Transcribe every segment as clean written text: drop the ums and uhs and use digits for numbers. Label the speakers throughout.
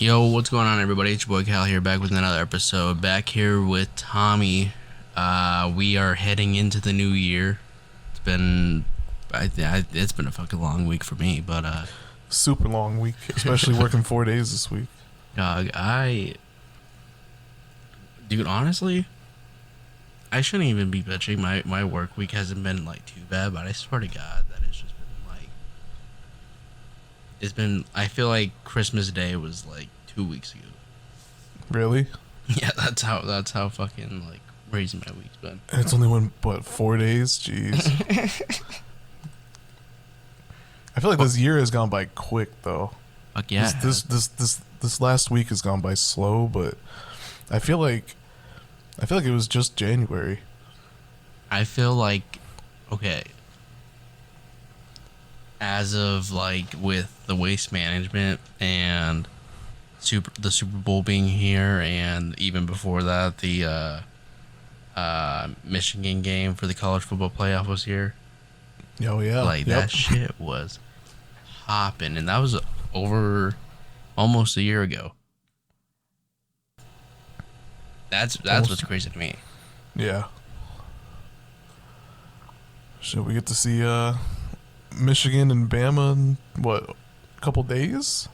Speaker 1: Yo, what's going on, everybody? It's your boy Cal here, back with another episode. Back here with Tommy. We are heading into the new year. It's been, it's been a fucking long week for me, but
Speaker 2: Super long week, especially working 4 days this week.
Speaker 1: dog, dude, honestly, I shouldn't even be bitching. My work week hasn't been like too bad, but I swear to God that it's just been like, it's been. I feel like Christmas Day was like 2 weeks ago.
Speaker 2: Really?
Speaker 1: Yeah, that's how fucking like crazy my week's been.
Speaker 2: And it's only been, what, 4 days? Jeez. I feel like this year has gone by quick, though.
Speaker 1: Fuck yeah.
Speaker 2: This last week has gone by slow, but I feel like it was just January.
Speaker 1: I feel like, okay, as of like with the waste management and the Super Bowl being here, and even before that, the Michigan game for the college football playoff was here.
Speaker 2: Oh yeah,
Speaker 1: Like that shit was hopping, and that was over almost a year ago. That's what's crazy to me.
Speaker 2: Yeah. Should we get to see Michigan and Bama in what, a couple days?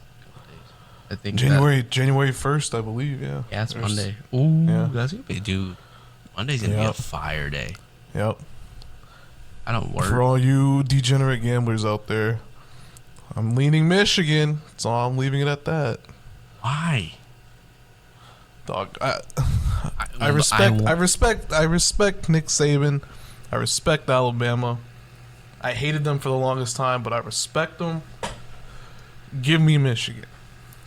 Speaker 1: I think
Speaker 2: January 1st, I believe. Yeah.
Speaker 1: Yeah, it's Monday. Ooh,
Speaker 2: yeah.
Speaker 1: That's gonna be, dude. Monday's gonna be a fire day.
Speaker 2: Yep.
Speaker 1: I don't work.
Speaker 2: For all you degenerate gamblers out there, I'm leaning Michigan. So I'm leaving it at that.
Speaker 1: Why?
Speaker 2: Dog, I respect Nick Saban. I respect Alabama. I hated them for the longest time, but I respect them. Give me Michigan.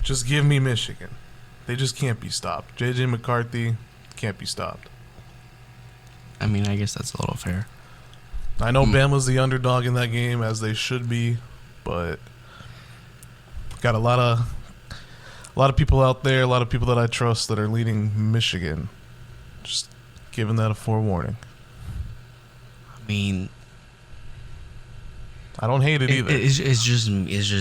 Speaker 2: Just give me Michigan. They just can't be stopped. JJ McCarthy can't be stopped.
Speaker 1: I mean, I guess that's a little fair.
Speaker 2: I know Bama's the underdog in that game, as they should be, but got a lot of people out there, a lot of people that I trust that are leading Michigan. Just giving that a forewarning.
Speaker 1: I mean,
Speaker 2: I don't hate it either.
Speaker 1: It's just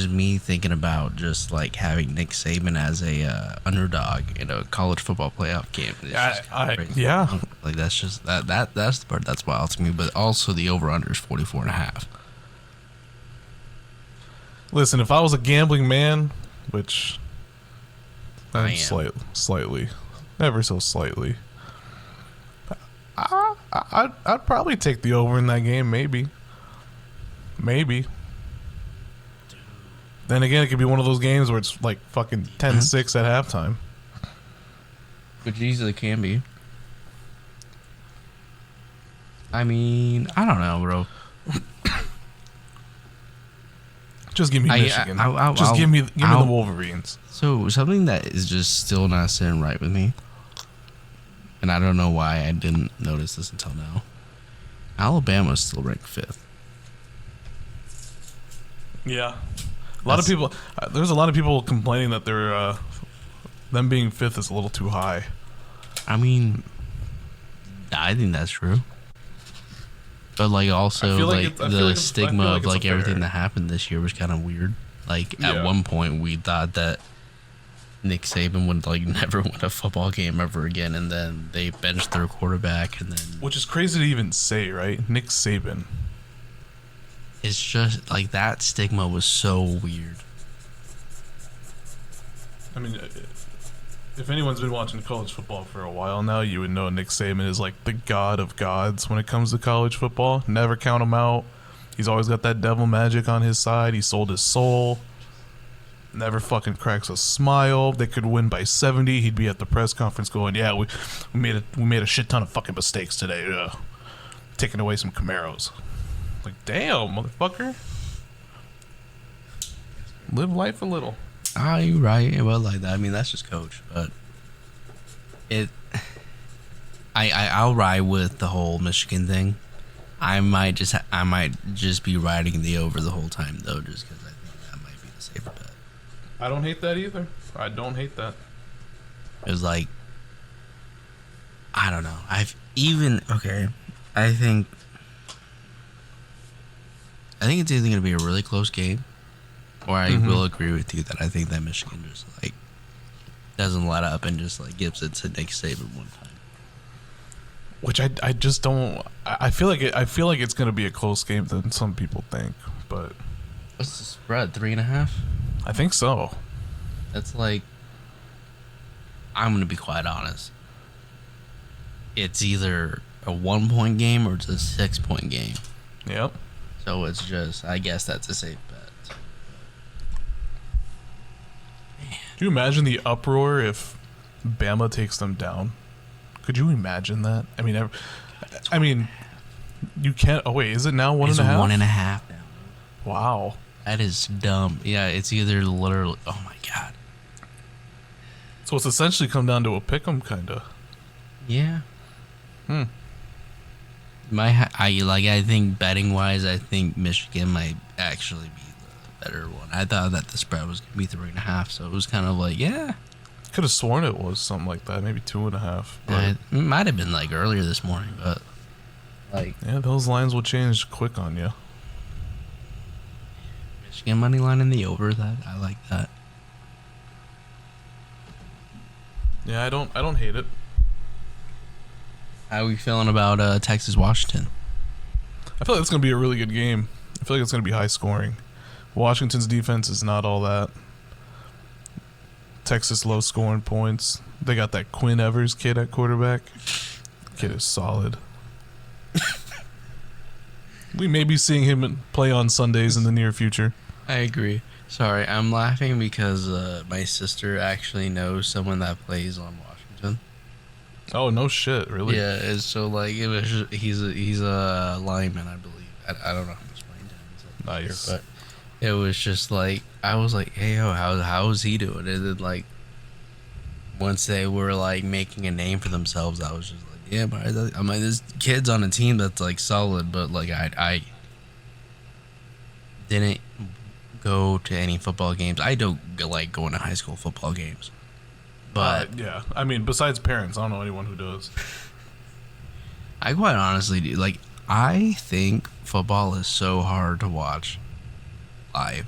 Speaker 1: me thinking about just like having Nick Saban as a underdog in a college football playoff game.
Speaker 2: Yeah.
Speaker 1: Like that's just that's the part that's wild to me. But also the over under is 44.5.
Speaker 2: Listen, if I was a gambling man, which
Speaker 1: I
Speaker 2: am slightly, ever so slightly, I'd probably take the over in that game. Maybe. Then again, it could be one of those games where it's like fucking 10-6 at halftime.
Speaker 1: Which easily can be. I mean, I don't know, bro.
Speaker 2: Just give me Michigan. Just give me the Wolverines.
Speaker 1: So something that is just still not sitting right with me, and I don't know why I didn't notice this until now. Alabama's still ranked 5th.
Speaker 2: Yeah, there's a lot of people complaining that they're them being 5th is a little too high.
Speaker 1: I mean, I think that's true. But like also the stigma of like everything that happened this year was kind of weird. Like at one point we thought that Nick Saban would like never win a football game ever again, and then they benched their quarterback, and then
Speaker 2: which is crazy to even say, right? Nick Saban.
Speaker 1: It's just like that stigma was so weird.
Speaker 2: I mean, if anyone's been watching college football for a while now, you would know Nick Saban is like the god of gods when it comes to college football. Never count him out. He's always got that devil magic on his side. He sold his soul. Never fucking cracks a smile. They could win by 70. He'd be at the press conference going, "Yeah, we made a shit ton of fucking mistakes today. Taking away some Camaros." Like, damn, motherfucker. Live life a little.
Speaker 1: Ah, you're right. Well, like that. I mean, that's just coach, but I'll ride with the whole Michigan thing. I might just be riding the over the whole time though, just because I think that might be the safer bet.
Speaker 2: I don't hate that either. I don't hate that.
Speaker 1: It was like, I don't know. I think it's either going to be a really close game, or I will agree with you that I think that Michigan just like doesn't let up and just like gives it to Nick Saban one time.
Speaker 2: Which I just don't. I feel like it's gonna be a close game than some people think. But
Speaker 1: what's the spread? 3.5?
Speaker 2: I think so.
Speaker 1: That's like, I'm gonna be quite honest. It's either a 1-point game or it's a 6-point game.
Speaker 2: Yep.
Speaker 1: So it's just, I guess that's a safe bet.
Speaker 2: Man. Do you imagine the uproar if Bama takes them down? Could you imagine that? I mean, you can't. Oh wait, is it now 1.5?
Speaker 1: It's 1.5 now.
Speaker 2: Wow.
Speaker 1: That is dumb. Yeah, it's either literally. Oh my god.
Speaker 2: So it's essentially come down to a pick'em, kinda.
Speaker 1: Yeah. I think betting wise, I think Michigan might actually be the better one. I thought that the spread was gonna be 3.5, so it was kind of like, yeah.
Speaker 2: Could have sworn it was something like that, maybe 2.5.
Speaker 1: It might have been like earlier this morning, but like,
Speaker 2: yeah, those lines will change quick on you.
Speaker 1: Michigan money line in the over, that I like that.
Speaker 2: Yeah, I don't hate it.
Speaker 1: How are we feeling about Texas Washington?
Speaker 2: I feel like it's gonna be a really good game. I feel like it's gonna be high scoring. Washington's defense is not all that. Texas low scoring points. They got that Quinn Evers kid at quarterback. Kid is solid. We may be seeing him play on Sundays in the near future.
Speaker 1: I agree. Sorry, I'm laughing because my sister actually knows someone that plays on Washington.
Speaker 2: Oh no shit, really?
Speaker 1: Yeah, it's so like it was. He's a lineman, I believe. I don't know how much playing time he's
Speaker 2: Nice.
Speaker 1: But it was just like I was like, hey yo, how is he doing? And then like once they were like making a name for themselves, I was just like, yeah, but I'm like, this kid's on a team that's like solid, but like I didn't go to any football games. I don't like going to high school football games. But
Speaker 2: yeah, I mean, besides parents, I don't know anyone who does.
Speaker 1: I quite honestly do. Like, I think football is so hard to watch live.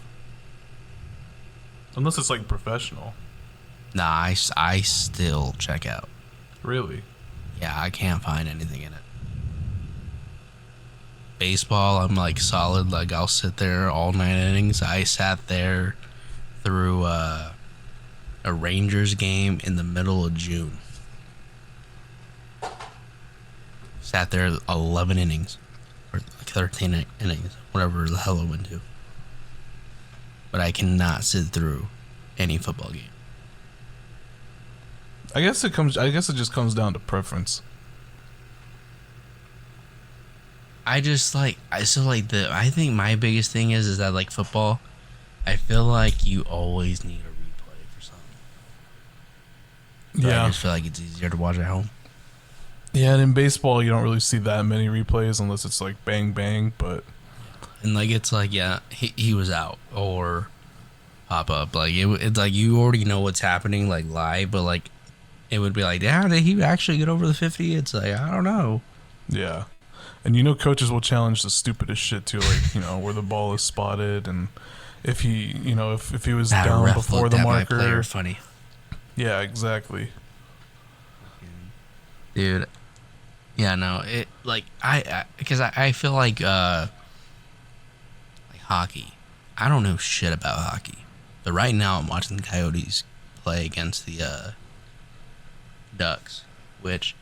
Speaker 2: Unless it's like professional.
Speaker 1: Nah, I still check out.
Speaker 2: Really?
Speaker 1: Yeah, I can't find anything in it. Baseball, I'm like solid. Like, I'll sit there all 9 innings. I sat there through a Rangers game in the middle of June. Sat there 11 innings. Or like 13 innings. Whatever the hell I went to. But I cannot sit through any football game.
Speaker 2: I guess it just comes down to preference.
Speaker 1: I think my biggest thing is that like football, I feel like you always need a replay for something. So
Speaker 2: Yeah.
Speaker 1: I just feel like it's easier to watch at home.
Speaker 2: Yeah, and in baseball you don't really see that many replays unless it's like bang bang, but
Speaker 1: And like it's like, yeah, he was out or pop up. Like it's like you already know what's happening like live, but like it would be like, yeah, did he actually get over the 50? It's like, I don't know.
Speaker 2: yeah. And you know coaches will challenge the stupidest shit too, like, you know, where the ball is spotted and if he, you know, if he was
Speaker 1: That
Speaker 2: down
Speaker 1: ref
Speaker 2: before
Speaker 1: looked
Speaker 2: the
Speaker 1: at my
Speaker 2: marker.
Speaker 1: player funny.
Speaker 2: Yeah, exactly.
Speaker 1: Dude. Yeah, no, it like because I feel like hockey. I don't know shit about hockey. But right now I'm watching the Coyotes play against the Ducks, which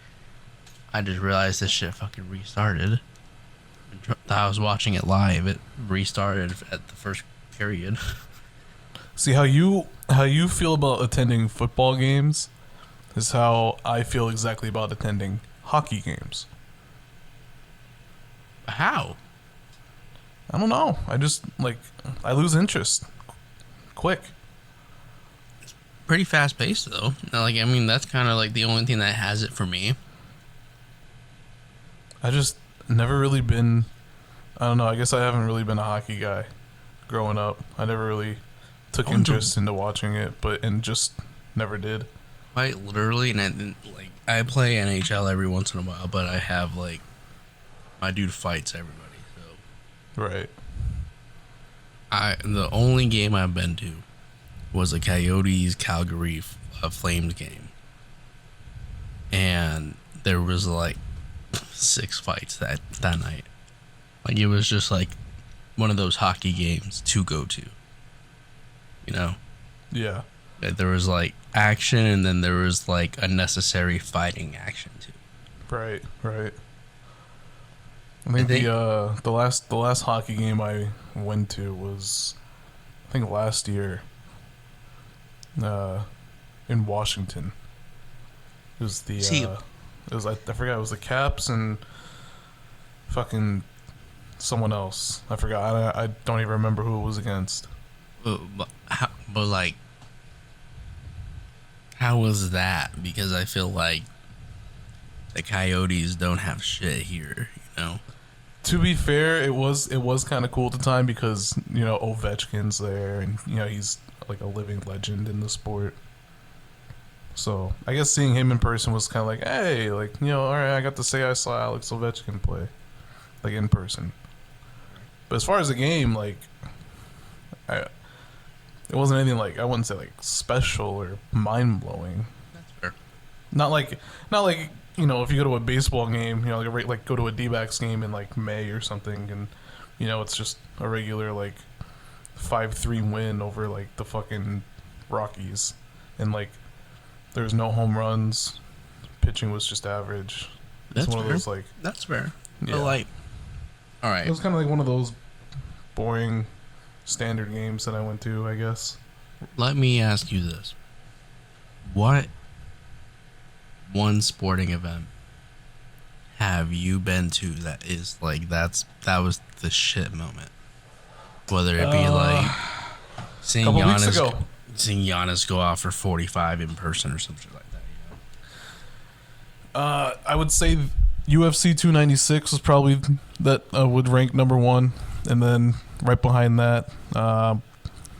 Speaker 1: I just realized this shit fucking restarted. I was watching it live. It restarted at the first period.
Speaker 2: See how you feel about attending football games is how I feel exactly about attending hockey games.
Speaker 1: How?
Speaker 2: I don't know. I just I lose interest quick.
Speaker 1: Pretty fast paced though. Like I mean, that's kind of like the only thing that has it for me.
Speaker 2: I just never really been. I don't know. I guess I haven't really been a hockey guy growing up. I never really took interest into watching it, and just never did.
Speaker 1: Quite literally, and I play NHL every once in a while, but I have like my dude fights everybody. So
Speaker 2: Right.
Speaker 1: the only game I've been to was a Coyotes Calgary Flames game, and there was like 6 fights that night. Like it was just like one of those hockey games to go to. You know?
Speaker 2: Yeah.
Speaker 1: There was like action, and then there was like unnecessary fighting action too.
Speaker 2: Right. I think the last hockey game I went to was, I think, last year. In Washington. It was I forgot, it was the Caps and fucking someone else. I forgot. I don't even remember who it was against.
Speaker 1: But like, how was that? Because I feel like the Coyotes don't have shit here, you know?
Speaker 2: To be fair, it was kind of cool at the time because, you know, Ovechkin's there, and, you know, he's like a living legend in the sport. So I guess seeing him in person was kind of like, hey, like, you know, all right, I got to say I saw Alex Ovechkin play, like, in person. But as far as the game, like, it wasn't anything like, I wouldn't say like special or mind blowing.
Speaker 1: That's fair.
Speaker 2: Not like you know, if you go to a baseball game, you know, like go to a D-backs game in like May or something, and, you know, it's just a regular like 5-3 win over like the fucking Rockies, and like there's no home runs, pitching was just average.
Speaker 1: That's
Speaker 2: one of
Speaker 1: fair.
Speaker 2: those like,
Speaker 1: that's fair.
Speaker 2: Yeah.
Speaker 1: But like, all right,
Speaker 2: it was kind of like one of those boring standard games that I went to, I guess.
Speaker 1: let me ask you this: what one sporting event have you been to that is like that was the shit moment? Whether it be like seeing Giannis go out for 45 in person or something like that, you know?
Speaker 2: I would say UFC 296 was probably that would rank number one, and then right behind that, I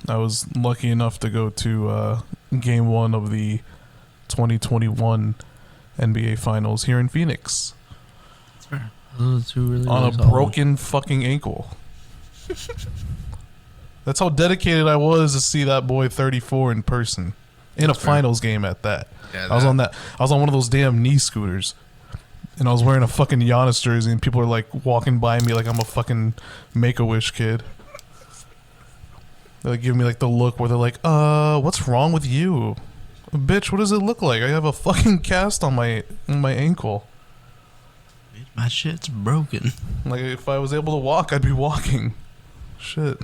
Speaker 2: was lucky enough to go to Game 1 of the 2021 NBA Finals here in Phoenix.
Speaker 1: That's fair. Those are two really
Speaker 2: on
Speaker 1: really
Speaker 2: a
Speaker 1: solid.
Speaker 2: broken fucking ankle. That's how dedicated I was to see that boy 34 in person, in a finals game at that.
Speaker 1: Yeah,
Speaker 2: I was on one of those damn knee scooters, and I was wearing a fucking Giannis jersey, and people are like walking by me like I'm a fucking Make-A-Wish kid. They like give me like the look where they're like, what's wrong with you? Bitch, what does it look like? I have a fucking cast on my ankle.
Speaker 1: My shit's broken.
Speaker 2: Like, if I was able to walk, I'd be walking. Shit.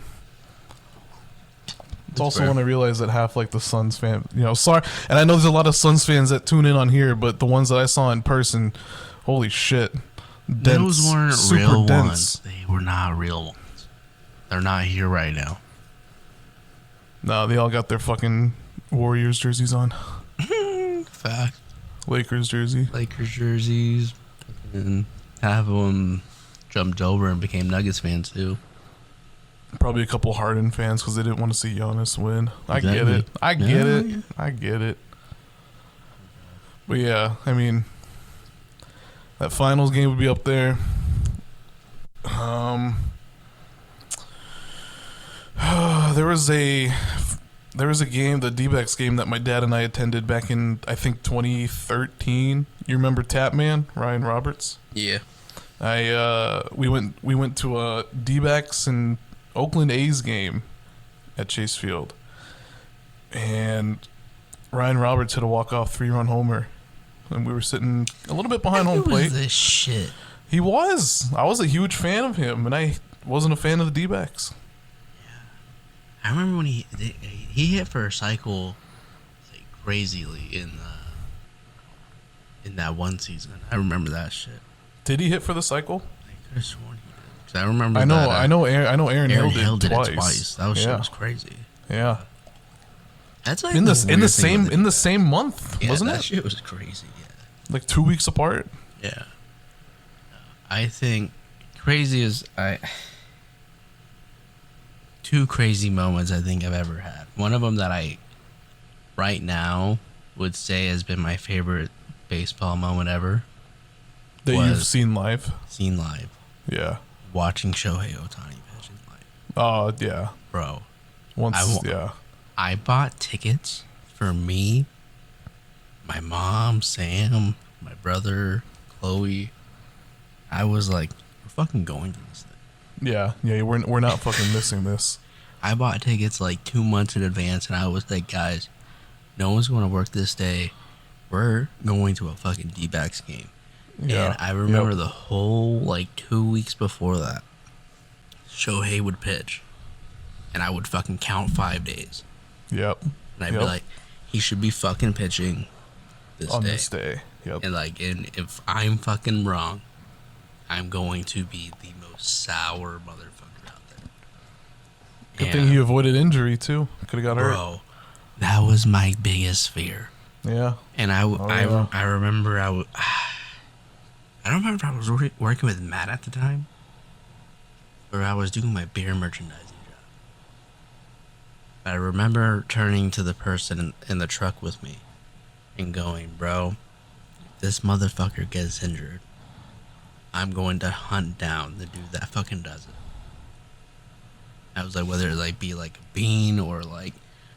Speaker 2: It's also
Speaker 1: fair.
Speaker 2: when I realized that half like the Suns fan, you know, sorry, and I know there's a lot of Suns fans that tune in on here, but the ones that I saw in person, holy shit, dense,
Speaker 1: Those weren't
Speaker 2: super
Speaker 1: real
Speaker 2: dense.
Speaker 1: ones. They were not real ones. They're not here right now.
Speaker 2: No, they all got their fucking Warriors jerseys on.
Speaker 1: Fact.
Speaker 2: Lakers jersey.
Speaker 1: Lakers jerseys, and half of them jumped over and became Nuggets fans too.
Speaker 2: Probably a couple Harden fans because they didn't want to see Giannis win. I
Speaker 1: Exactly.
Speaker 2: get it. I get
Speaker 1: Yeah,
Speaker 2: it.
Speaker 1: yeah.
Speaker 2: I get it. But yeah, I mean, that finals game would be up there. There was a game, the D-backs game that my dad and I attended back in, I think, 2013. You remember Tapman, Ryan Roberts?
Speaker 1: Yeah.
Speaker 2: We went to a D-backs and Oakland A's game at Chase Field, and Ryan Roberts hit a walk-off 3-run homer, and we were sitting a little bit behind home plate.
Speaker 1: This shit.
Speaker 2: He was. I was a huge fan of him, and I wasn't a fan of the D-backs.
Speaker 1: I remember when he hit for a cycle like crazily in that one season. I remember that shit.
Speaker 2: Did he hit for the cycle?
Speaker 1: I could have sworn he did. 'Cause I remember.
Speaker 2: I know. Aaron Hill
Speaker 1: did
Speaker 2: twice.
Speaker 1: it twice. That was shit was crazy.
Speaker 2: Yeah.
Speaker 1: That's like
Speaker 2: In the
Speaker 1: weird thing
Speaker 2: same month,
Speaker 1: yeah,
Speaker 2: wasn't
Speaker 1: that
Speaker 2: it?
Speaker 1: shit was crazy. Yeah.
Speaker 2: Like 2 weeks apart.
Speaker 1: Yeah. I think crazy is two crazy moments I think I've ever had. One of them that I right now would say has been my favorite baseball moment ever.
Speaker 2: That you've seen live?
Speaker 1: Seen live.
Speaker 2: Yeah.
Speaker 1: Watching Shohei Ohtani pitching live.
Speaker 2: Oh, yeah.
Speaker 1: Bro.
Speaker 2: Once,
Speaker 1: I I bought tickets for me, my mom, Sam, my brother, Chloe. I was like, we're fucking going to this thing.
Speaker 2: Yeah, we're not fucking missing this.
Speaker 1: I bought tickets like 2 months in advance, and I was like, guys, no one's going to work this day. We're going to a fucking D-backs game. Yeah. And I remember the whole, like, 2 weeks before that, Shohei would pitch, and I would fucking count 5 days.
Speaker 2: Yep.
Speaker 1: And I'd be like, he should be fucking pitching
Speaker 2: on this day. Yep.
Speaker 1: And, like, and if I'm fucking wrong, I'm going to be the most sour motherfucker out there.
Speaker 2: Good thing you avoided injury, too. Could have got hurt.
Speaker 1: Bro, that was my biggest fear.
Speaker 2: Yeah.
Speaker 1: And I remember I don't remember if I was working with Matt at the time, or I was doing my beer merchandising job. But I remember turning to the person in the truck with me and going, bro, if this motherfucker gets injured, I'm going to hunt down the dude that fucking does it. I was like, whether it like be like a bean or like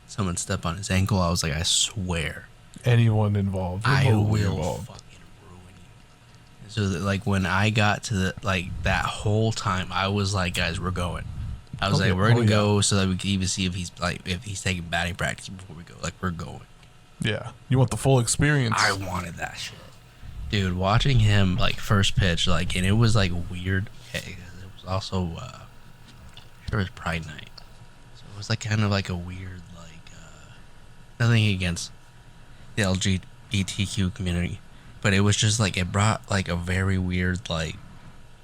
Speaker 1: someone step on his ankle, I was like, I swear.
Speaker 2: Anyone involved.
Speaker 1: I will fucking ruin you. So that, like, when I got to the, like, that whole time, I was like, guys, we're going. I was like, we're gonna go so that we can even see if he's taking batting practice before we go. Like, we're going.
Speaker 2: Yeah. You want the full experience.
Speaker 1: I wanted that shit. Dude, watching him, like, first pitch, like, and it was, like, weird. Okay, it was also, it was Pride Night. So it was, like, kind of like a weird, like, nothing against the LGBTQ community, but it was just like it brought like a very weird like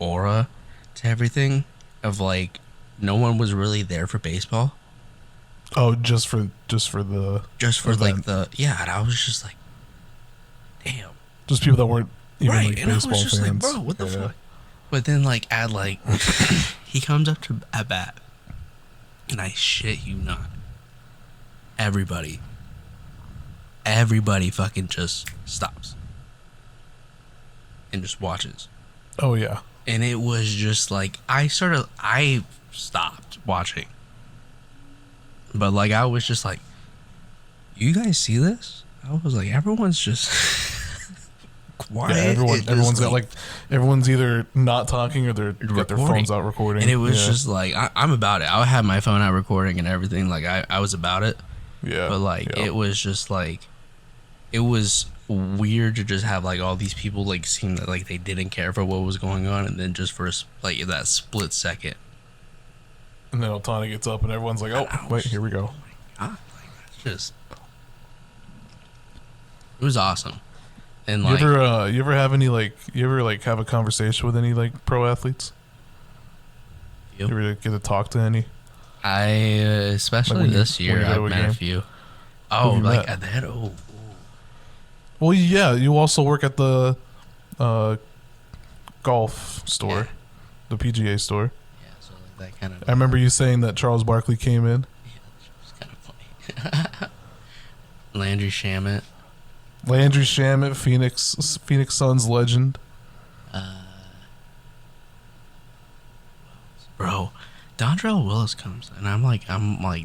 Speaker 1: aura to everything of like no one was really there for baseball.
Speaker 2: Oh, just for
Speaker 1: like the and I was just like, damn,
Speaker 2: just people that weren't even
Speaker 1: right.
Speaker 2: like
Speaker 1: and
Speaker 2: baseball
Speaker 1: I was just
Speaker 2: fans.
Speaker 1: like, bro, what the fuck? But then like at like he comes up to at bat, and I shit you not, everybody fucking just stops and just watches.
Speaker 2: Oh, yeah.
Speaker 1: And it was just like, I stopped watching. But like, I was just like, you guys see this? I was like, everyone's just quiet.
Speaker 2: Yeah, everyone's either not talking or they're got their phones out recording.
Speaker 1: And it was just like, I'm about it. I had my phone out recording and everything. Like, I was about it.
Speaker 2: Yeah.
Speaker 1: But like, it was just like, it was weird to just have like all these people like seem that like they didn't care for what was going on, and then just for like that split second,
Speaker 2: and then Otani gets up and everyone's like, "Oh, wait, here we go."
Speaker 1: Oh my God, like, that's just it was awesome. And like,
Speaker 2: you ever have a conversation with any like pro athletes? You ever get to talk to any?
Speaker 1: I especially this year I've met a few. Oh, like at that. Oh.
Speaker 2: Well, yeah, you also work at the golf store, the PGA store.
Speaker 1: Yeah, so like that kind of.
Speaker 2: I remember you saying that Charles Barkley came in.
Speaker 1: Yeah, that was kind of funny. Landry
Speaker 2: Shamet, Phoenix Suns legend.
Speaker 1: Bro, Dontrelle Willis comes, and I'm like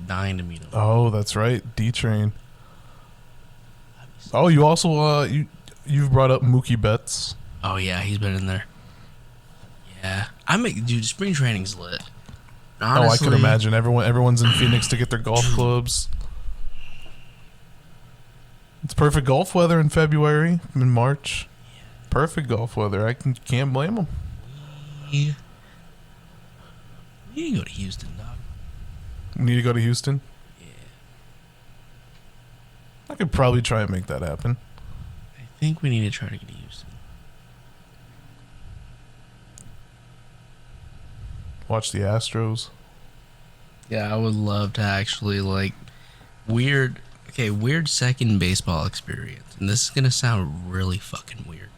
Speaker 1: dying to meet him.
Speaker 2: Oh, that's right, D-Train. Oh, you also you've brought up Mookie Betts.
Speaker 1: Oh yeah, he's been in there. Yeah, dude, spring training's lit. Honestly,
Speaker 2: I can imagine everyone's in Phoenix to get their golf clubs. It's perfect golf weather in February, in March. Yeah. Perfect golf weather. I can't blame them.
Speaker 1: We need to go to Houston, dog.
Speaker 2: You need to go to Houston?
Speaker 1: Yeah.
Speaker 2: I could probably try and make that happen.
Speaker 1: I think we need to try to get to Houston.
Speaker 2: Watch the Astros.
Speaker 1: Yeah, I would love to actually like weird second baseball experience. And this is going to sound really fucking weird.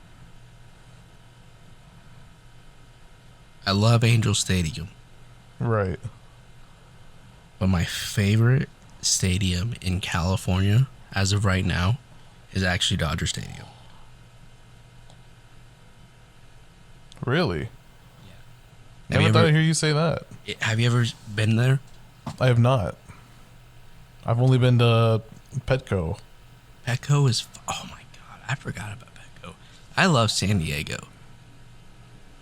Speaker 1: I love Angel Stadium.
Speaker 2: Right.
Speaker 1: But my favorite stadium in California, as of right now, is actually Dodger Stadium.
Speaker 2: Really? Yeah. I never thought I'd hear you say that.
Speaker 1: Have you ever been there?
Speaker 2: I have not. I've only been to Petco.
Speaker 1: Petco is... Oh, my God. I forgot about Petco. I love San Diego.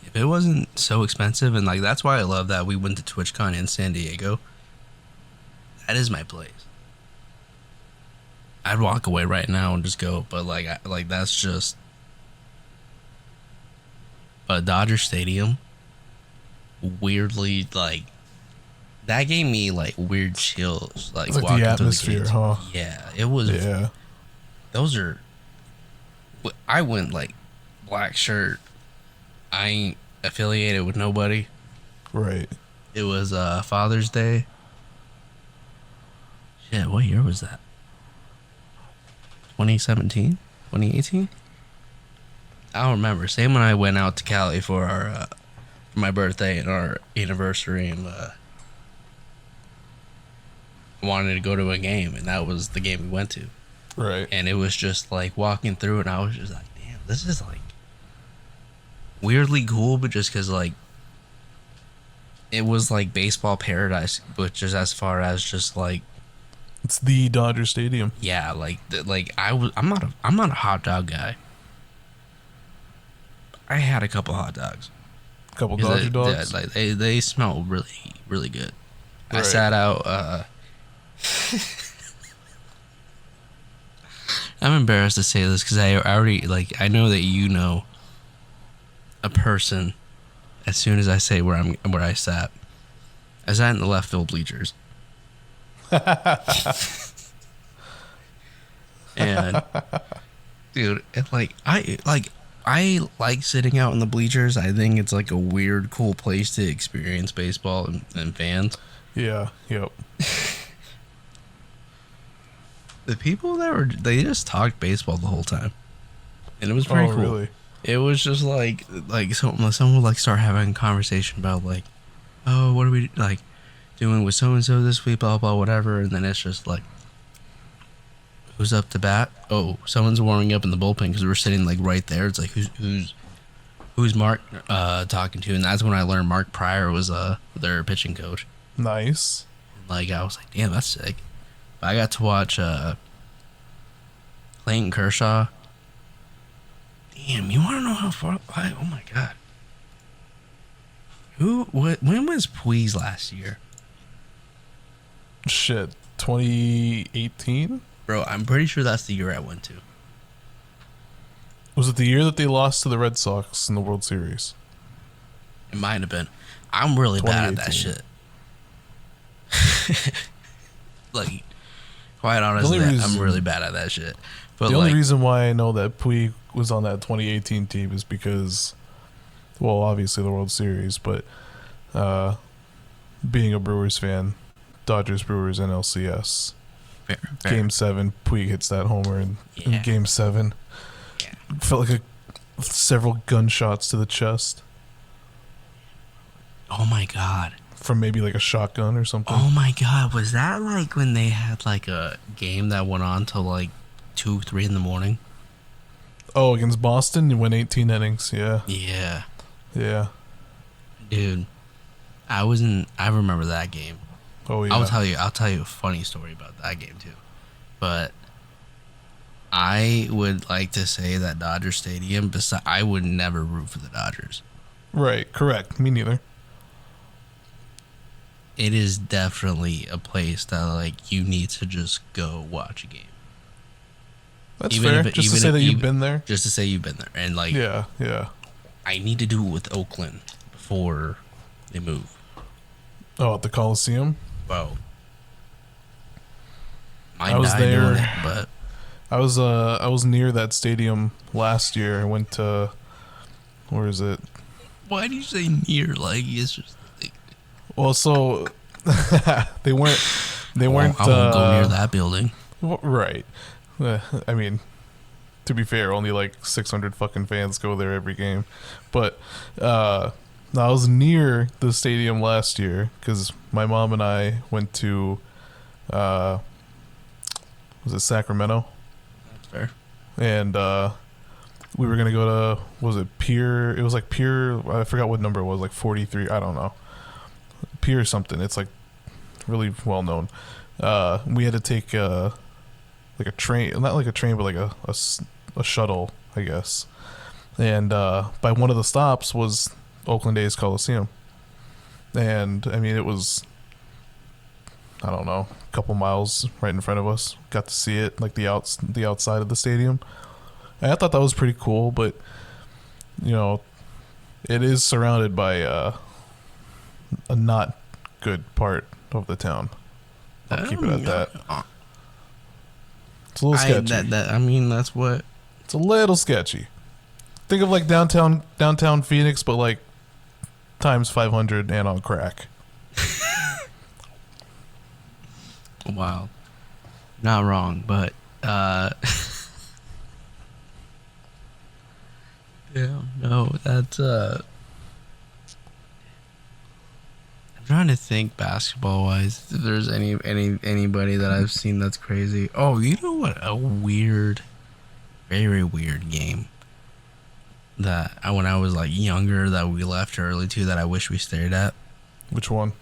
Speaker 1: If it wasn't so expensive, and, like, that's why I love that we went to TwitchCon in San Diego. That is my place. I'd walk away right now and just go, but, like that's just... But Dodger Stadium, weirdly, like... That gave me, like, weird chills. Like,
Speaker 2: it's like
Speaker 1: walking
Speaker 2: the atmosphere,
Speaker 1: through the
Speaker 2: huh?
Speaker 1: Yeah, it was...
Speaker 2: Yeah.
Speaker 1: Those are... I went, like, black shirt. I ain't affiliated with nobody.
Speaker 2: Right.
Speaker 1: It was Father's Day. Shit, what year was that? 2017? 2018? I don't remember. Sam and I went out to Cali for our for my birthday and our anniversary, and wanted to go to a game, and that was the game we went to.
Speaker 2: Right.
Speaker 1: And it was just like walking through, and I was just like, damn, this is like weirdly cool, but just because like it was like baseball paradise, but just as far as just like
Speaker 2: it's the Dodger Stadium.
Speaker 1: Yeah, I'm not a hot dog guy. I had a couple hot dogs.
Speaker 2: A couple Dodger dogs.
Speaker 1: Like they smell really really good. Right. I sat out. I'm embarrassed to say this because I already I know that you know a person. As soon as I say where I sat in the left field bleachers. And dude, I like sitting out in the bleachers. I think it's like a weird, cool place to experience baseball and fans.
Speaker 2: Yeah. Yep.
Speaker 1: The people they just talked baseball the whole time, and it was pretty cool.
Speaker 2: Really?
Speaker 1: It was just like someone would like start having a conversation about like, oh, what are we like doing with so and so this week, blah blah whatever, and then it's just like, who's up to bat? Oh, someone's warming up in the bullpen because we're sitting like right there. It's like who's Mark talking to, and that's when I learned Mark Pryor was their pitching coach.
Speaker 2: Nice.
Speaker 1: Like I was like, damn, that's sick. I got to watch Clayton Kershaw. Damn, you want to know how far? Oh my god. When was Puig's last year?
Speaker 2: Shit, 2018?
Speaker 1: Bro, I'm pretty sure that's the year I went to.
Speaker 2: Was it the year that they lost to the Red Sox in the World Series?
Speaker 1: It might have been. I'm really bad at that shit. Like, quite honestly, I'm really bad at that shit. But
Speaker 2: the only reason why I know that Puig was on that 2018 team is because, well, obviously the World Series, but being a Brewers fan, Dodgers, Brewers, NLCS.
Speaker 1: Fair.
Speaker 2: Game 7, Puig hits that homer in Game 7. Yeah. Felt like several gunshots to the chest.
Speaker 1: Oh my god.
Speaker 2: From maybe like a shotgun or something.
Speaker 1: Oh my god, was that like when they had like a game that went on till like 2-3 in the morning?
Speaker 2: Oh, against Boston, you went 18 innings. Yeah.
Speaker 1: Yeah. Dude, I remember that game.
Speaker 2: Oh yeah.
Speaker 1: I'll tell you a funny story about that game too. But I would like to say that Dodger Stadium, I would never root for the Dodgers.
Speaker 2: Right, correct. Me neither.
Speaker 1: It is definitely a place that like you need to just go watch a game.
Speaker 2: That's fair. Just to say that you've been there.
Speaker 1: Just to say you've been there, and like
Speaker 2: yeah.
Speaker 1: I need to do it with Oakland before they move.
Speaker 2: Oh, at the Coliseum.
Speaker 1: Wow.
Speaker 2: I was there, but I was near that stadium last year. I went to, where is it?
Speaker 1: Why do you say near? Like it's just.
Speaker 2: Well, so they weren't. I won't
Speaker 1: go near that building.
Speaker 2: Right. I mean, to be fair, only like 600 fucking fans go there every game. But I was near the stadium last year because my mom and I went to, was it Sacramento?
Speaker 1: That's fair.
Speaker 2: And we were gonna go to, was it Pier? It was like Pier. I forgot what number it was. Like 43. I don't know. Pier something. It's like really well known. We had to take like a train, not like a train, but like a shuttle, I guess. And by one of the stops was Oakland A's Coliseum. And I mean, it was, I don't know, a couple miles right in front of us. Got to see it, like the outside of the stadium. And I thought that was pretty cool, but you know, it is surrounded by a not good part of the town. I'll keep it at that. It's a little sketchy.
Speaker 1: I mean, that's what.
Speaker 2: It's a little sketchy. Think of like downtown Phoenix, but like times 500 and on crack.
Speaker 1: Wow. Not wrong, but yeah, no, that's I'm trying to think basketball wise if there's anybody that I've seen that's crazy. Oh, you know what? A weird, very weird game that when I was like younger that we left early to that I wish we stayed at.
Speaker 2: Which one?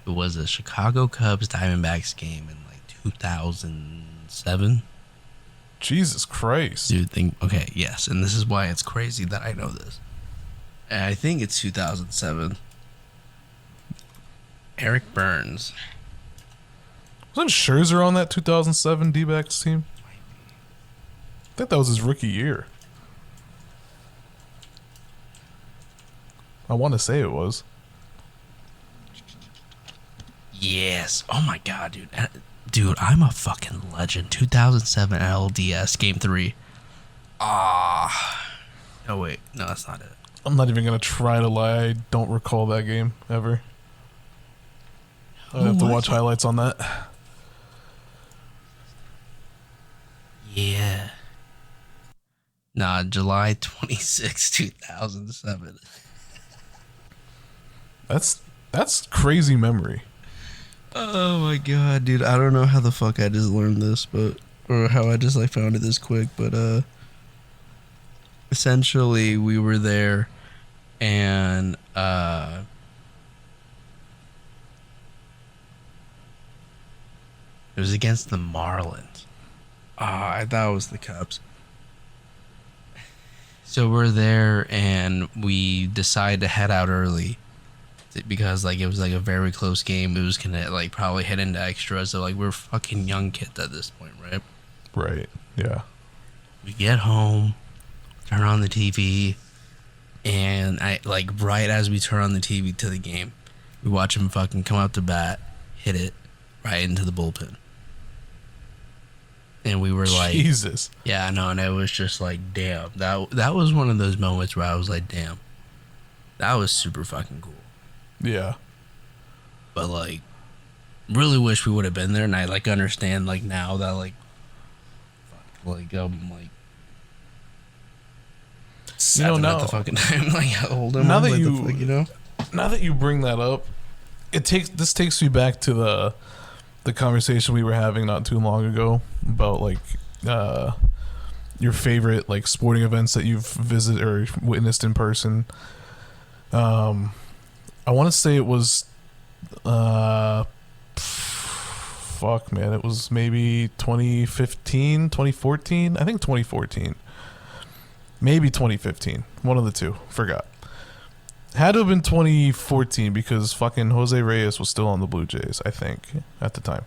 Speaker 1: It was a Chicago Cubs Diamondbacks game in like 2007.
Speaker 2: Jesus Christ.
Speaker 1: Dude, okay, yes, and this is why it's crazy that I know this. And I think it's 2007. Eric Burns.
Speaker 2: Wasn't Scherzer on that 2007 D-backs team? I think that was his rookie year. I want to say it was.
Speaker 1: Yes. Oh my god, dude. Dude, I'm a fucking legend. 2007 LDS Game 3. Oh, wait. No, that's not it.
Speaker 2: I'm not even going to try to lie. I don't recall that game ever. I have to watch highlights on that.
Speaker 1: Yeah. Nah, July 26, 2007.
Speaker 2: That's crazy memory.
Speaker 1: Oh my god, dude. I don't know how the fuck I just learned this, or how I just like found it this quick, but essentially we were there and it was against the Marlins. I thought it was the Cubs. So we're there and we decide to head out early because like it was like a very close game. It was gonna like probably head into extras. So like we're fucking young kids at this point, right?
Speaker 2: Right. Yeah.
Speaker 1: We get home, turn on the TV, and I like right as we turn on the TV to the game, we watch him fucking come out to bat, hit it right into the bullpen. And we were like,
Speaker 2: Jesus.
Speaker 1: Yeah, I know, and it was just like, damn. That was one of those moments where I was like, damn, that was super fucking cool.
Speaker 2: Yeah.
Speaker 1: But like, really wish we would have been there, and I like understand like now that like seven at the fucking time. Like how old am I?
Speaker 2: Now that
Speaker 1: like,
Speaker 2: you
Speaker 1: know,
Speaker 2: now that you bring that up, this takes me back to the conversation we were having not too long ago about like your favorite like sporting events that you've visited or witnessed in person. I want to say it was fuck man, it was maybe 2015, 2014. I think 2014. Maybe 2015. One of the two. Forgot. Had to have been 2014 because fucking Jose Reyes was still on the Blue Jays, I think, at the time.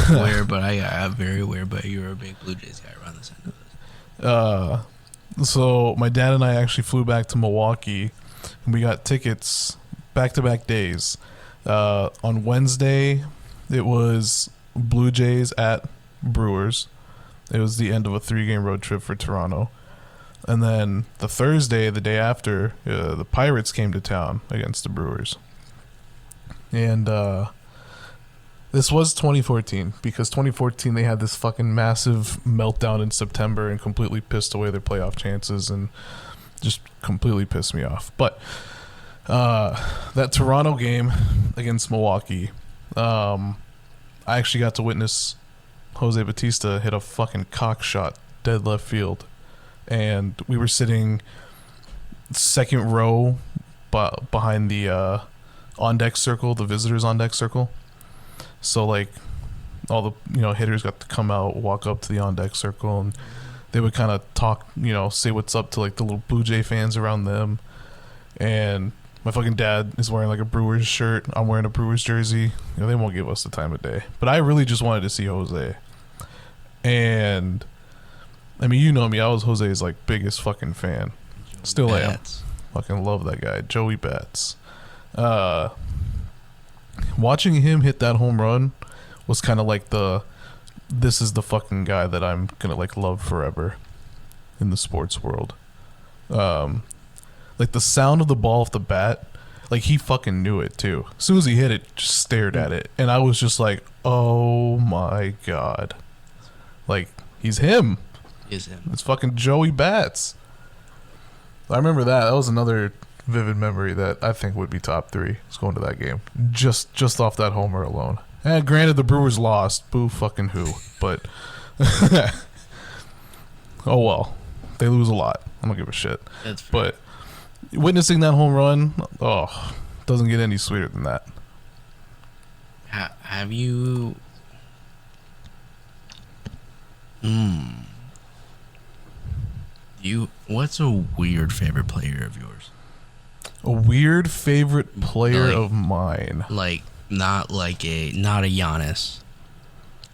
Speaker 1: Weird, but I'm very weird, but you were a big Blue Jays guy around this end of this.
Speaker 2: So my dad and I actually flew back to Milwaukee, and we got tickets back-to-back days. On Wednesday, it was Blue Jays at Brewers. It was the end of a 3-game road trip for Toronto. And then the Thursday, the day after, the Pirates came to town against the Brewers. And this was 2014, because 2014 they had this fucking massive meltdown in September and completely pissed away their playoff chances and just completely pissed me off. But that Toronto game against Milwaukee, I actually got to witness Jose Bautista hit a fucking cock shot dead left field. And we were sitting second row behind the on-deck circle, the visitors on-deck circle. So like all the hitters got to come out, walk up to the on deck circle, and they would kind of talk, say what's up to like the little Blue Jay fans around them. And my fucking dad is wearing like a Brewers shirt. I'm wearing a Brewers jersey. They won't give us the time of day. But I really just wanted to see Jose. And I mean, you know me, I was Jose's like biggest fucking fan. Still am. Fucking love that guy, Joey Bats. Watching him hit that home run was kind of like this is the fucking guy that I'm gonna like love forever in the sports world. Like the sound of the ball off the bat, like he fucking knew it too. As soon as he hit it, just stared at it, and I was just like, oh my god, like he's him.
Speaker 1: Is him.
Speaker 2: It's fucking Joey Bats. I remember that. That was another vivid memory that I think would be top 3. It's going to that game just off that homer alone. And granted, the Brewers lost. Boo fucking who. But oh well, they lose a lot. I don't give a shit.
Speaker 1: That's fair.
Speaker 2: But witnessing that home run, doesn't get any sweeter than that.
Speaker 1: Have you? What's a weird favorite player of yours?
Speaker 2: A weird favorite player of mine.
Speaker 1: Like not a Giannis.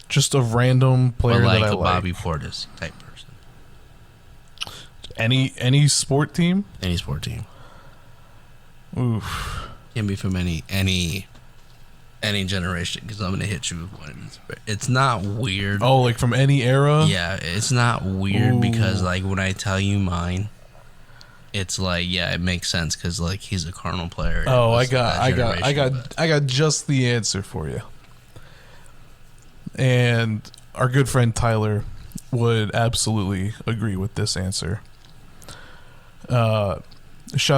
Speaker 2: Just a random player
Speaker 1: that I like.
Speaker 2: Like a
Speaker 1: Bobby Portis type person.
Speaker 2: Any sport team?
Speaker 1: Any sport team.
Speaker 2: Oof.
Speaker 1: Can be from any generation, because I'm gonna hit you with one. It's not weird.
Speaker 2: Oh, like from any era?
Speaker 1: Yeah, it's not weird because like when I tell you mine, it's like it makes sense because like he's a Cardinal player.
Speaker 2: Oh, I got just the answer for you. And our good friend Tyler would absolutely agree with this answer. Shout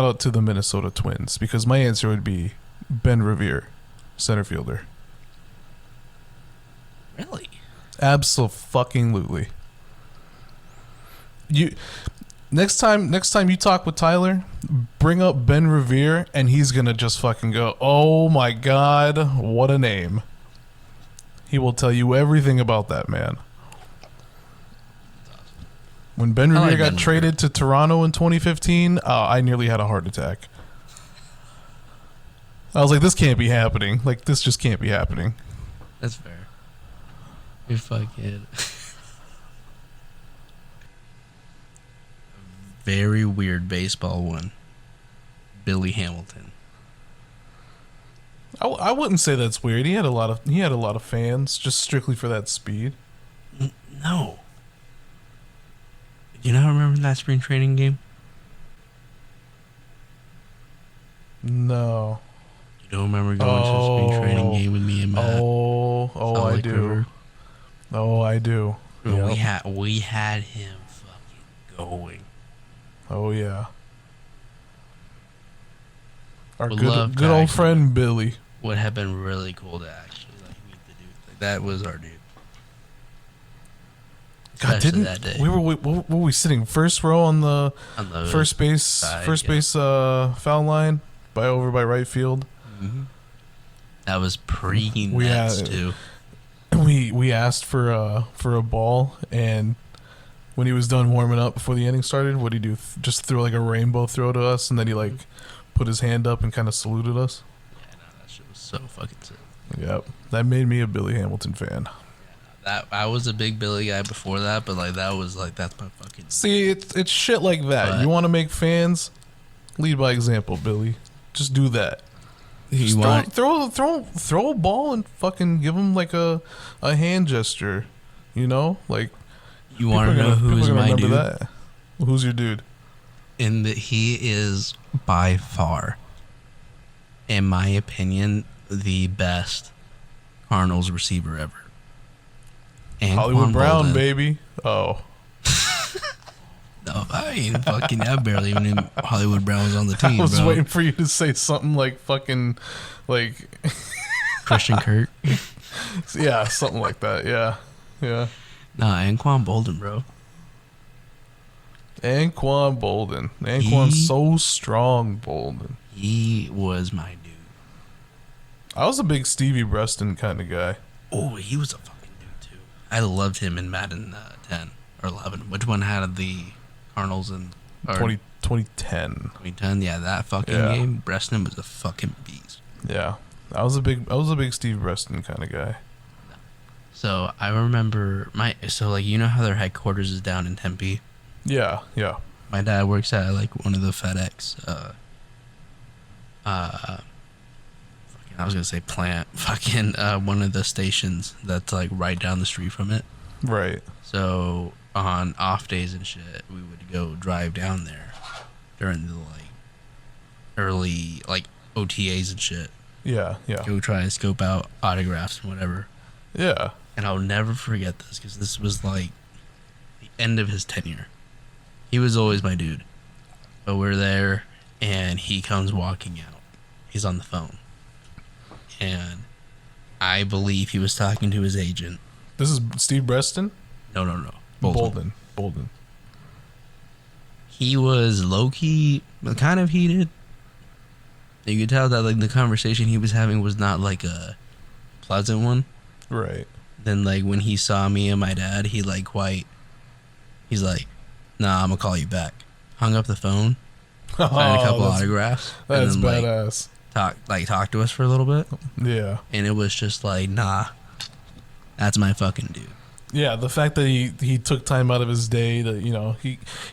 Speaker 2: out to the Minnesota Twins, because my answer would be Ben Revere, center fielder.
Speaker 1: Really?
Speaker 2: Abso-fucking-lutely. Next time you talk with Tyler, bring up Ben Revere, and he's gonna just fucking go, oh my god, what a name. He will tell you everything about that man. When Ben Revere got traded to Toronto in 2015, I nearly had a heart attack. I was like, this can't be happening. Like, this just can't be happening.
Speaker 1: That's fair. You're fucking... Very weird baseball one. Billy Hamilton.
Speaker 2: I wouldn't say that's weird. He had a lot of fans just strictly for that speed.
Speaker 1: No. You not remember that spring training game?
Speaker 2: No.
Speaker 1: You don't remember going to a spring training game with me and Matt?
Speaker 2: I do. River? Oh, I do.
Speaker 1: Yep. We had him fucking going.
Speaker 2: Oh yeah. Our good old friend Billy.
Speaker 1: Would have been really cool to actually meet the dude. Like, that was our dude.
Speaker 2: God,
Speaker 1: that day.
Speaker 2: Were we sitting first row on the first base side, foul line over by right field?
Speaker 1: Mm-hmm. That was pre-Nets too.
Speaker 2: We asked for a ball, and when he was done warming up before the inning started, what did he do? Just threw like a rainbow throw to us, and then he put his hand up and kind of saluted us.
Speaker 1: Yeah, no, that shit was so fucking sick.
Speaker 2: Yep, that made me a Billy Hamilton fan.
Speaker 1: I was a big Billy guy before that, but that's my fucking...
Speaker 2: See, it's shit like that. You want to make fans? Lead by example, Billy. Just do that. Throw a ball and fucking give him like a hand gesture. You want
Speaker 1: to know who's my dude?
Speaker 2: That. Who's your dude?
Speaker 1: He is by far, in my opinion, the best Cardinals receiver ever.
Speaker 2: Hollywood Brown, Bolden. Baby. Oh.
Speaker 1: No, I barely even knew Hollywood Brown was on the team,
Speaker 2: I was waiting for you to say something like fucking,
Speaker 1: Christian Kirk.
Speaker 2: Yeah, something like that, yeah.
Speaker 1: Nah, Anquan Bolden, bro.
Speaker 2: Anquan Bolden. Anquan's so strong, Bolden.
Speaker 1: He was my dude.
Speaker 2: I was a big Stevie Breston kind of guy.
Speaker 1: Oh, he was a fucking dude too. I loved him in Madden 10 or 11. Which one had the Cardinals and
Speaker 2: 2010?
Speaker 1: 2010. Yeah, that fucking game. Breston was a fucking beast.
Speaker 2: Yeah, I was a big Steve Breston kind of guy.
Speaker 1: So I remember you know how their headquarters is down in Tempe.
Speaker 2: Yeah.
Speaker 1: My dad works at like one of the FedEx. I was gonna say plant. Fucking one of the stations that's like right down the street from it.
Speaker 2: Right.
Speaker 1: So on off days and shit, we would go drive down there during the like early like OTAs and shit.
Speaker 2: Yeah.
Speaker 1: Go try and scope out autographs and whatever.
Speaker 2: Yeah.
Speaker 1: And I'll never forget this because this was like the end of his tenure. He was always my dude. But we're there and he comes walking out. He's on the phone. And I believe he was talking to his agent.
Speaker 2: This is Steve Breston?
Speaker 1: No.
Speaker 2: Bolden.
Speaker 1: He was low-key, kind of heated. You could tell that like the conversation he was having was not like a pleasant one.
Speaker 2: Right.
Speaker 1: Then like when he saw me and my dad, he's like, nah, I'm gonna call you back. Hung up the phone, signed a couple autographs.
Speaker 2: That's
Speaker 1: and then,
Speaker 2: badass.
Speaker 1: Talk to us for a little bit.
Speaker 2: Yeah.
Speaker 1: And it was just like, nah, that's my fucking dude.
Speaker 2: Yeah, the fact that he took time out of his day to,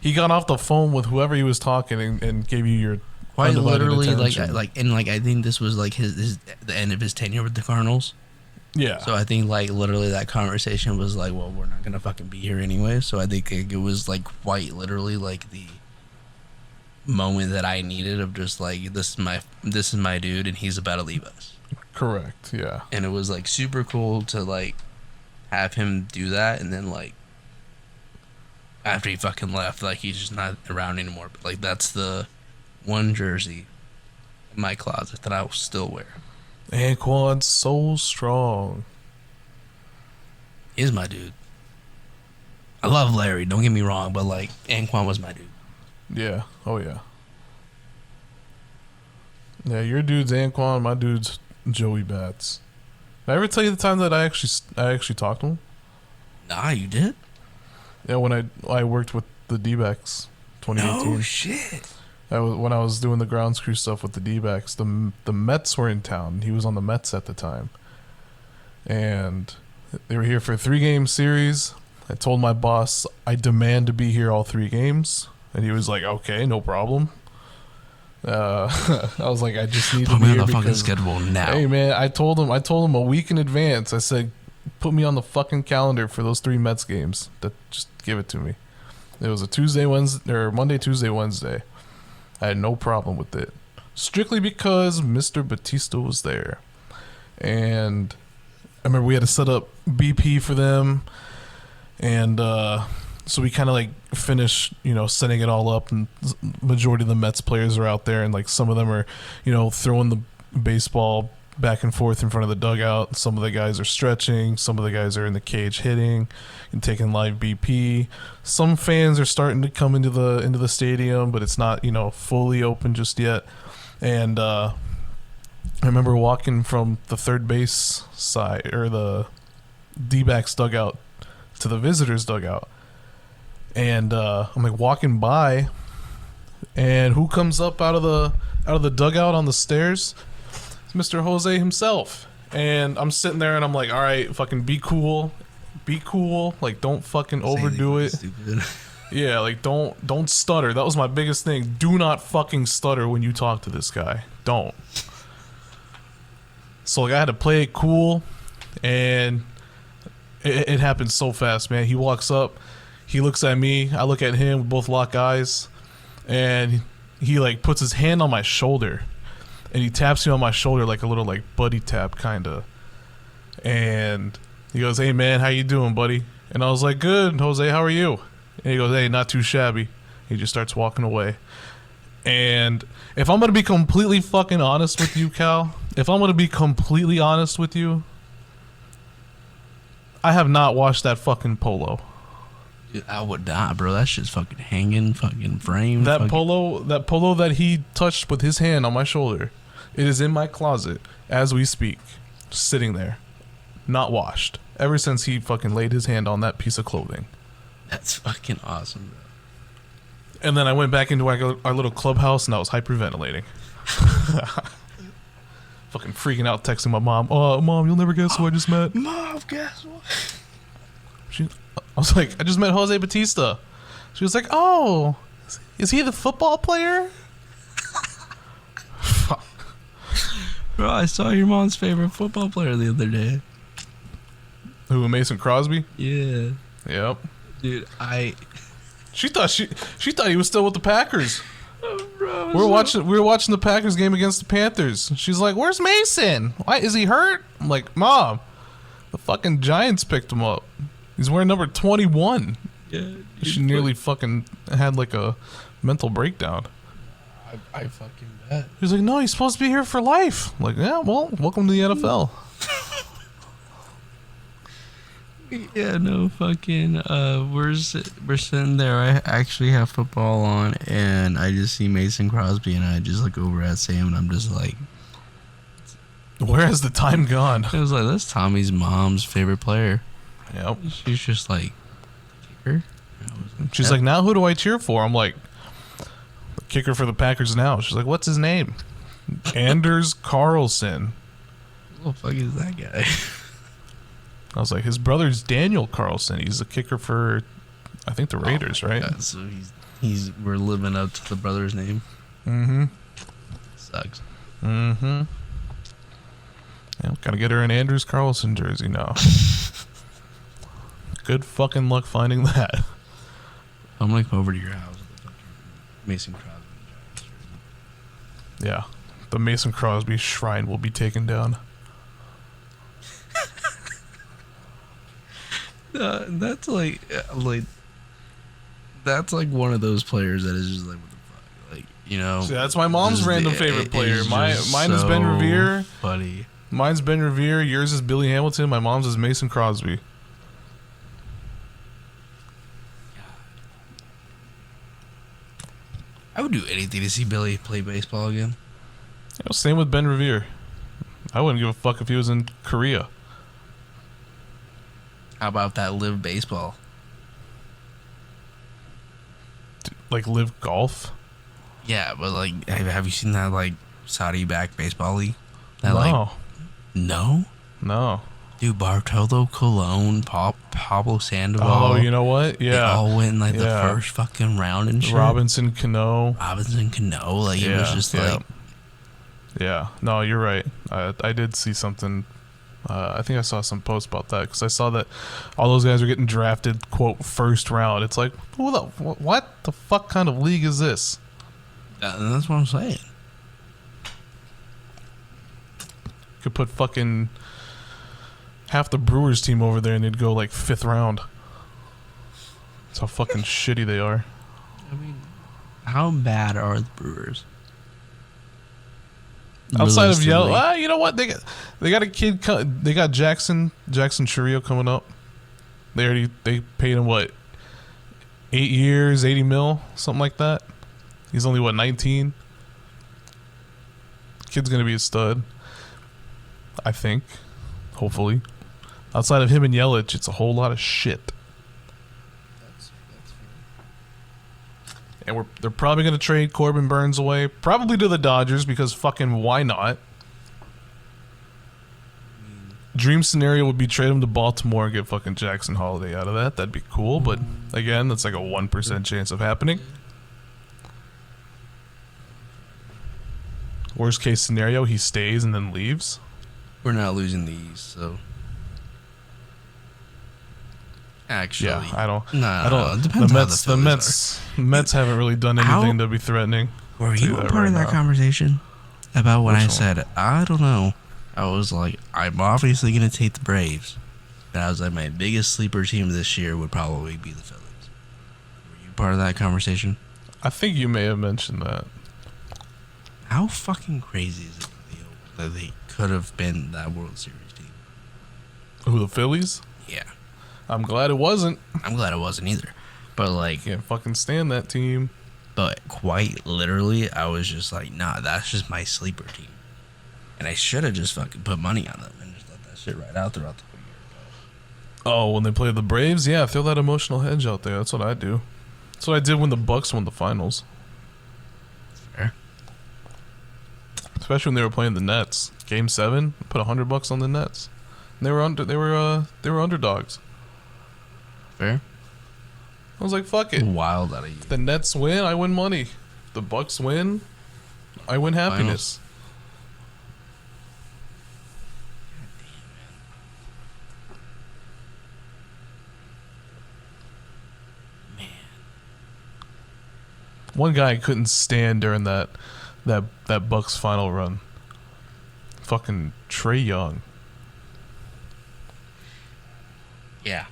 Speaker 2: he got off the phone with whoever he was talking and gave you your
Speaker 1: quite literally
Speaker 2: attention.
Speaker 1: I think this was like his the end of his tenure with the Cardinals.
Speaker 2: Yeah.
Speaker 1: So I think like literally that conversation was like, well, we're not gonna fucking be here anyway. So I think it was like quite literally like the moment that I needed of just like this is my dude and he's about to leave us.
Speaker 2: Correct. Yeah.
Speaker 1: And it was like super cool to like have him do that, and then like after he fucking left, like he's just not around anymore. But like that's the one jersey in my closet that I will still wear.
Speaker 2: Anquan's so strong.
Speaker 1: He's my dude. I love Larry, don't get me wrong, but like Anquan was my dude.
Speaker 2: Yeah. Oh yeah. Yeah, your dude's Anquan, my dude's Joey Bats. Did I ever tell you the time that I actually talked to him?
Speaker 1: Nah, you did?
Speaker 2: Yeah, when I worked with the D-backs 2018.
Speaker 1: No shit.
Speaker 2: When I was doing the grounds crew stuff with the D-backs, the Mets were in town. He was on the Mets at the time. And they were here for a 3-game series. I told my boss, I demand to be here all 3 games. And he was like, okay, no problem. I was like, I just need to be
Speaker 1: me
Speaker 2: here
Speaker 1: on the fucking schedule now.
Speaker 2: Hey man, I told him a week in advance. I said, put me on the fucking calendar for those 3 Mets games. Just give it to me. It was a Monday, Tuesday, Wednesday. I had no problem with it, strictly because Mr. Batista was there, and I remember we had to set up BP for them, and so we kind of like finished, setting it all up, and majority of the Mets players are out there, and like some of them are, throwing the baseball back and forth in front of the dugout. Some of the guys are stretching. Some of the guys are in the cage hitting and taking live BP. Some fans are starting to come into the stadium, but it's not, fully open just yet. And I remember walking from the third base side, or the D-backs dugout, to the visitors dugout. And I'm like walking by, and who comes up out of the dugout on the stairs? It's Mr. Jose himself. And I'm sitting there and I'm like, all right, fucking be cool, like don't fucking overdo it. Yeah, like don't stutter. That was my biggest thing. Do not fucking stutter when you talk to this guy. Don't. So like I had to play it cool, and it happened so fast, man. He walks up, he looks at me, I look at him, we both lock eyes, and he like puts his hand on my shoulder, and he taps me on my shoulder like a little like buddy tap kinda, and he goes, "Hey man, how you doing, buddy?" And I was like, "Good, Jose, how are you?" And he goes, "Hey, not too shabby." He just starts walking away. And if I'm gonna be completely fucking honest with you, Cal, I have not washed that fucking polo.
Speaker 1: Dude, I would die, bro. That shit's fucking hanging, fucking framed.
Speaker 2: That polo that he touched with his hand on my shoulder, it is in my closet as we speak, sitting there. not washed. Ever since he fucking laid his hand on that piece of clothing.
Speaker 1: That's fucking awesome, bro.
Speaker 2: And then I went back into our little clubhouse and I was hyperventilating. Fucking freaking out, texting my mom. Oh, Mom, you'll never guess who I just met.
Speaker 1: Mom, guess what?
Speaker 2: I was like, I just met Jose Batista. She was like, oh, is he the football player?
Speaker 1: Bro, I saw your mom's favorite football player the other day.
Speaker 2: Who, Mason Crosby?
Speaker 1: Yeah.
Speaker 2: Yep.
Speaker 1: Dude,
Speaker 2: She thought he was still with the Packers.
Speaker 1: Oh, bro,
Speaker 2: we were watching the Packers game against the Panthers. She's like, "Where's Mason? Why is he hurt?" I'm like, "Mom, the fucking Giants picked him up. He's wearing number 21."
Speaker 1: Yeah.
Speaker 2: She nearly fucking had like a mental breakdown.
Speaker 1: I fucking bet.
Speaker 2: He's like, "No, he's supposed to be here for life." I'm like, yeah, well, welcome to the NFL.
Speaker 1: Yeah, no fucking. We're sitting there. I actually have football on, and I just see Mason Crosby, and I just look over at Sam, and I'm just like,
Speaker 2: "Where has the time gone?"
Speaker 1: I was like, "That's Tommy's mom's favorite player."
Speaker 2: Yep.
Speaker 1: She's just like, kicker.
Speaker 2: She's like, "Now who do I cheer for?" I'm like, "The kicker for the Packers now." She's like, "What's his name?" Anders Carlson.
Speaker 1: Who the fuck is that guy?
Speaker 2: I was like, his brother's Daniel Carlson. He's the kicker for, I think, the Raiders, right?
Speaker 1: God, so we're living up to the brother's name.
Speaker 2: Mm-hmm.
Speaker 1: Sucks.
Speaker 2: Mm-hmm. Yeah, gotta get her an Anders Carlson jersey now. Good fucking luck finding that.
Speaker 1: I'm gonna come over to your house with the fucking Mason Crosby.
Speaker 2: Yeah, the Mason Crosby shrine will be taken down.
Speaker 1: That's like that's like one of those players that is just like, what the fuck, like, you know.
Speaker 2: See, that's my mom's random favorite player. Mine is Ben Revere.
Speaker 1: Funny.
Speaker 2: Mine's Ben Revere. Yours is Billy Hamilton. My mom's is Mason Crosby.
Speaker 1: I would do anything to see Billy play baseball again.
Speaker 2: You know, same with Ben Revere. I wouldn't give a fuck if he was in Korea.
Speaker 1: How about that live baseball?
Speaker 2: Like live golf?
Speaker 1: Yeah, but like, have you seen that like Saudi-backed baseball league? That,
Speaker 2: no.
Speaker 1: No?
Speaker 2: No.
Speaker 1: Dude, Bartolo Colon, Pablo Sandoval.
Speaker 2: Oh, you know what? Yeah.
Speaker 1: They all went in like the first fucking round and shit.
Speaker 2: Robinson Cano.
Speaker 1: Like, it was just like.
Speaker 2: Yeah. No, you're right. I did see something. I think I saw some post about that because I saw that all those guys are getting drafted, quote, first round. It's like, what the fuck kind of league is this?
Speaker 1: That's what I'm saying.
Speaker 2: Could put fucking half the Brewers team over there and they'd go like 5th round. That's how fucking shitty they are.
Speaker 1: I mean, how bad are the Brewers?
Speaker 2: Outside of Yellow, you know what? They got a kid. They got Jackson Chourio coming up. They paid him what, 8 years, 80 mil, something like that. He's only what, 19. Kid's gonna be a stud, I think. Hopefully, outside of him and Yelich, it's a whole lot of shit.
Speaker 1: That's
Speaker 2: And they're probably going to trade Corbin Burns away, probably to the Dodgers, because fucking why not? Dream scenario would be trade him to Baltimore and get fucking Jackson Holiday out of that. That'd be cool, but again, that's like a 1% chance of happening. Worst case scenario, he stays and then leaves.
Speaker 1: We're not losing these, so. Actually,
Speaker 2: yeah, I don't.
Speaker 1: It depends
Speaker 2: the Mets haven't really done anything to be threatening.
Speaker 1: Were you a part of that conversation about when I said I don't know? I was like, I'm obviously gonna take the Braves, but I was like, my biggest sleeper team this year would probably be the Phillies. Were you part of that conversation?
Speaker 2: I think you may have mentioned that.
Speaker 1: How fucking crazy is it that they could have been that World Series team?
Speaker 2: Who, the Phillies?
Speaker 1: Yeah.
Speaker 2: I'm glad it wasn't.
Speaker 1: I'm glad it wasn't either. But like,
Speaker 2: can't fucking stand that team.
Speaker 1: But quite literally, I was just like, nah, that's just my sleeper team. And I should have just fucking put money on them and just let that shit ride out throughout the whole
Speaker 2: Oh, when they play the Braves, yeah, throw that emotional hedge out there. That's what I do. That's what I did when the Bucks won the finals.
Speaker 1: Fair.
Speaker 2: Especially when they were playing the Nets. Game 7, put $100 on the Nets. And they were underdogs.
Speaker 1: Fair.
Speaker 2: I was like, fuck it.
Speaker 1: Wild out of you.
Speaker 2: If the Nets win, I win money. The Bucks win, I win happiness.
Speaker 1: Man.
Speaker 2: One guy I couldn't stand during that Bucks final run. Fucking Trae Young.
Speaker 1: Yeah.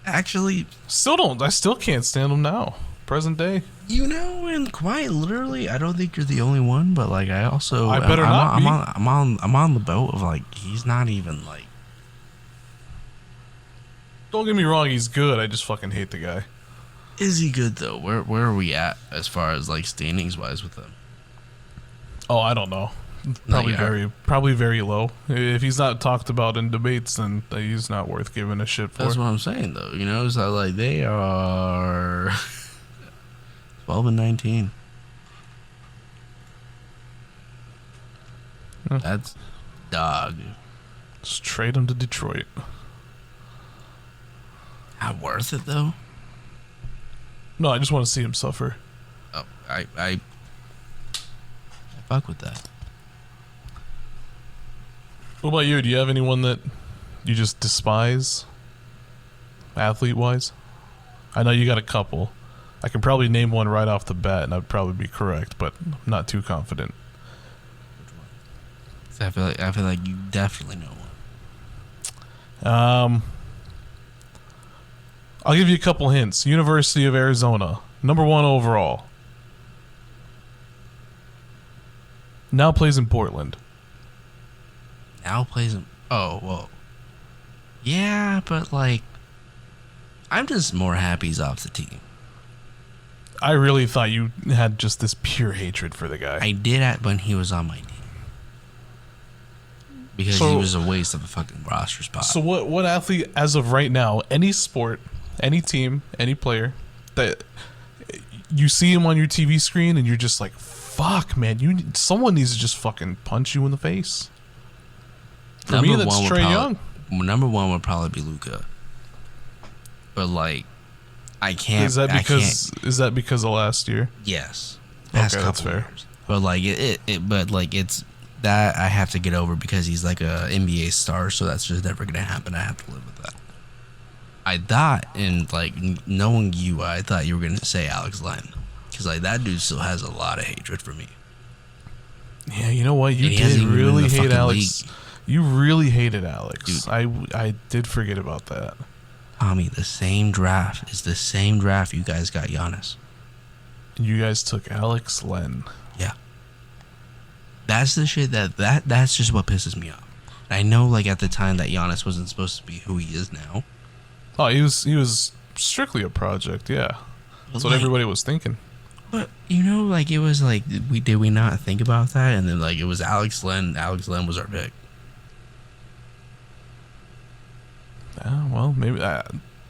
Speaker 1: Actually,
Speaker 2: I still can't stand him now. Present day.
Speaker 1: You know, and quite literally, I don't think you're the only one, but like I also
Speaker 2: I better not be.
Speaker 1: I'm on the boat of like he's not even like.
Speaker 2: Don't get me wrong, he's good. I just fucking hate the guy.
Speaker 1: Is he good though? Where are we at as far as like standings wise with him?
Speaker 2: Oh, I don't know. Probably very low. If he's not talked about in debates, then he's not worth giving a shit for.
Speaker 1: That's what I'm saying though. You know, it's like they are 12-19. That's dog.
Speaker 2: Just trade him to Detroit.
Speaker 1: Not worth it though.
Speaker 2: No, I just want to see him suffer.
Speaker 1: Oh, I fuck with that.
Speaker 2: What about you? Do you have anyone that you just despise, athlete-wise? I know you got a couple. I can probably name one right off the bat, and I'd probably be correct, but I'm not too confident.
Speaker 1: So I feel like you definitely know one.
Speaker 2: I'll give you a couple hints. University of Arizona, #1 overall. Now plays in Portland.
Speaker 1: Now plays him. Oh, whoa. Yeah, but like, I'm just more happy he's off the team.
Speaker 2: I really thought you had just this pure hatred for the guy.
Speaker 1: I did at when he was on my team. Because he was a waste of a fucking roster spot.
Speaker 2: So what athlete, as of right now, any sport, any team, any player, that you see him on your TV screen and you're just like, fuck, man, someone needs to just fucking punch you in the face. For me, that's Trae Young.
Speaker 1: #1 would probably be Luka. But like, I can't.
Speaker 2: Is that because of last year?
Speaker 1: Yes. Past
Speaker 2: okay, that's fair.
Speaker 1: Years. But like it's that I have to get over because he's like a NBA star, so that's just never gonna happen. I have to live with that. I thought, and like knowing you, I thought you were gonna say Alex Len, because like that dude still has a lot of hatred for me.
Speaker 2: Yeah, you know what? You did really hate Alex. League. You really hated Alex. Dude, I did forget about that.
Speaker 1: Tommy, the same draft is the same draft you guys got Giannis.
Speaker 2: You guys took Alex Len.
Speaker 1: Yeah. That's the shit that's just what pisses me off. I know like at the time that Giannis wasn't supposed to be who he is now.
Speaker 2: Oh, he was strictly a project, yeah. That's what everybody was thinking.
Speaker 1: But you know, like it was like did we not think about that? And then like it was Alex Len. Alex Len was our pick.
Speaker 2: Yeah, well, maybe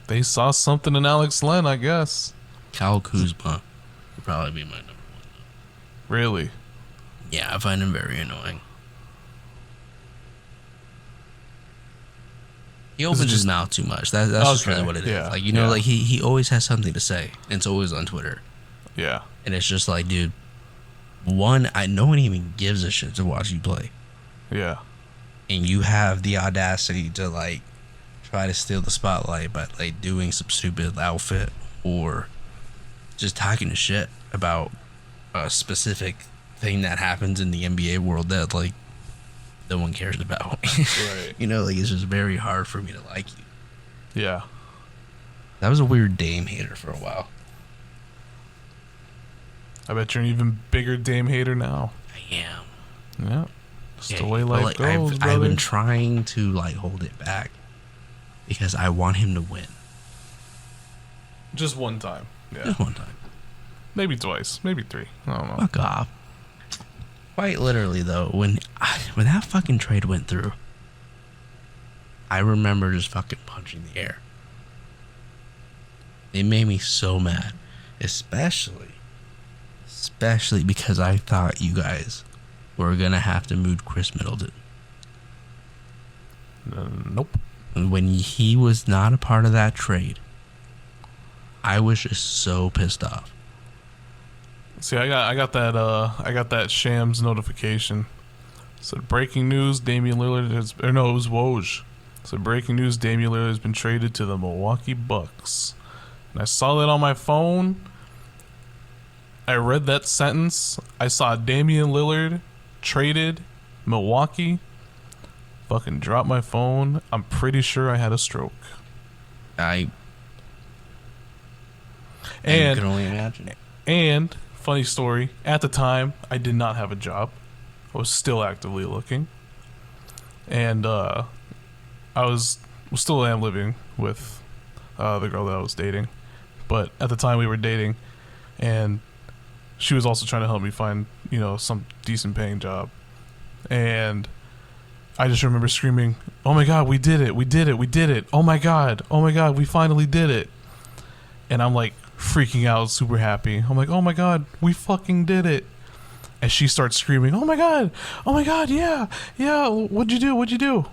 Speaker 2: they saw something in Alex Len, I guess.
Speaker 1: Kyle Kuzma would probably be my #1.
Speaker 2: Really?
Speaker 1: Yeah, I find him very annoying. He opens his mouth too much. That's just really what it is. Like you know, like he always has something to say, and it's always on Twitter.
Speaker 2: Yeah.
Speaker 1: And it's just like, dude, no one even gives a shit to watch you play.
Speaker 2: Yeah.
Speaker 1: And you have the audacity to like try to steal the spotlight by like doing some stupid outfit or just talking shit about a specific thing that happens in the NBA world that like no one cares about.
Speaker 2: Right.
Speaker 1: You know, like it's just very hard for me to like you.
Speaker 2: Yeah.
Speaker 1: That was a weird Dame hater for a while.
Speaker 2: I bet you're an even bigger Dame hater now.
Speaker 1: I am.
Speaker 2: Yeah. Just the way life goes, brother.
Speaker 1: I've been trying to like hold it back because I want him to win.
Speaker 2: Just one time. Yeah.
Speaker 1: Just one time.
Speaker 2: Maybe twice. Maybe 3. I don't know.
Speaker 1: Fuck off. Quite literally though, when that fucking trade went through, I remember just fucking punching the air. It made me so mad, especially because I thought you guys were gonna have to move Chris Middleton.
Speaker 2: Nope.
Speaker 1: When he was not a part of that trade, I was just so pissed off.
Speaker 2: See, I got that Shams notification. It said breaking news: Damian Lillard has, or no, it was Woj. It said breaking news: Damian Lillard has been traded to the Milwaukee Bucks. And I saw that on my phone. I read that sentence. I saw Damian Lillard traded Milwaukee. Fucking dropped my phone. I'm pretty sure I had a stroke.
Speaker 1: I can only imagine.
Speaker 2: And funny story, at the time I did not have a job. I was still actively looking. And I still am living with the girl that I was dating. But at the time we were dating, and she was also trying to help me find, some decent paying job. And I just remember screaming, "Oh my God, we did it, we did it, we did it. Oh my God, we finally did it." And I'm like freaking out, super happy. I'm like, "Oh my God, we fucking did it." And she starts screaming, "Oh my God, yeah, what'd you do?"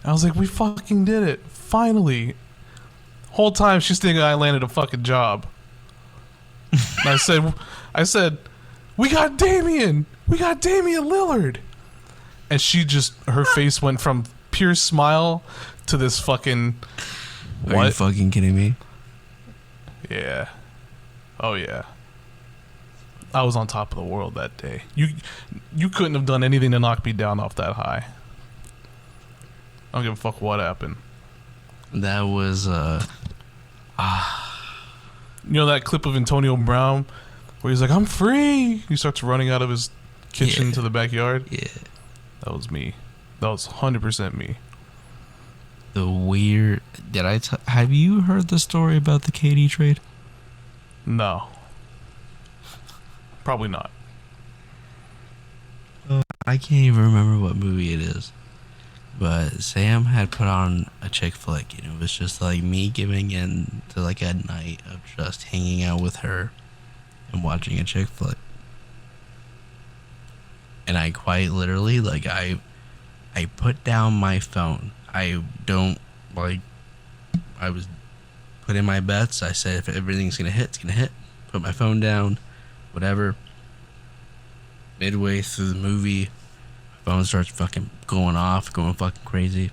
Speaker 2: I was like, "We fucking did it, finally." Whole time she's thinking I landed a fucking job. And I said, we got Damian Lillard. And her face went from pure smile to this fucking, what?
Speaker 1: Are you fucking kidding me?
Speaker 2: Yeah. Oh yeah. I was on top of the world that day. You couldn't have done anything to knock me down off that high. I don't give a fuck what happened.
Speaker 1: That was
Speaker 2: You know that clip of Antonio Brown where he's like, "I'm free." He starts running out of his kitchen to the backyard.
Speaker 1: Yeah.
Speaker 2: That was me. That was 100% me.
Speaker 1: Have you heard the story about the KD trade?
Speaker 2: No. Probably not.
Speaker 1: I can't even remember what movie it is. But Sam had put on a chick flick, and it was just like me giving in to like a night of just hanging out with her and watching a chick flick. And I quite literally, like, I put down my phone. I was putting my bets. I said, if everything's gonna hit, it's gonna hit. Put my phone down, whatever. Midway through the movie, my phone starts fucking going off, going fucking crazy.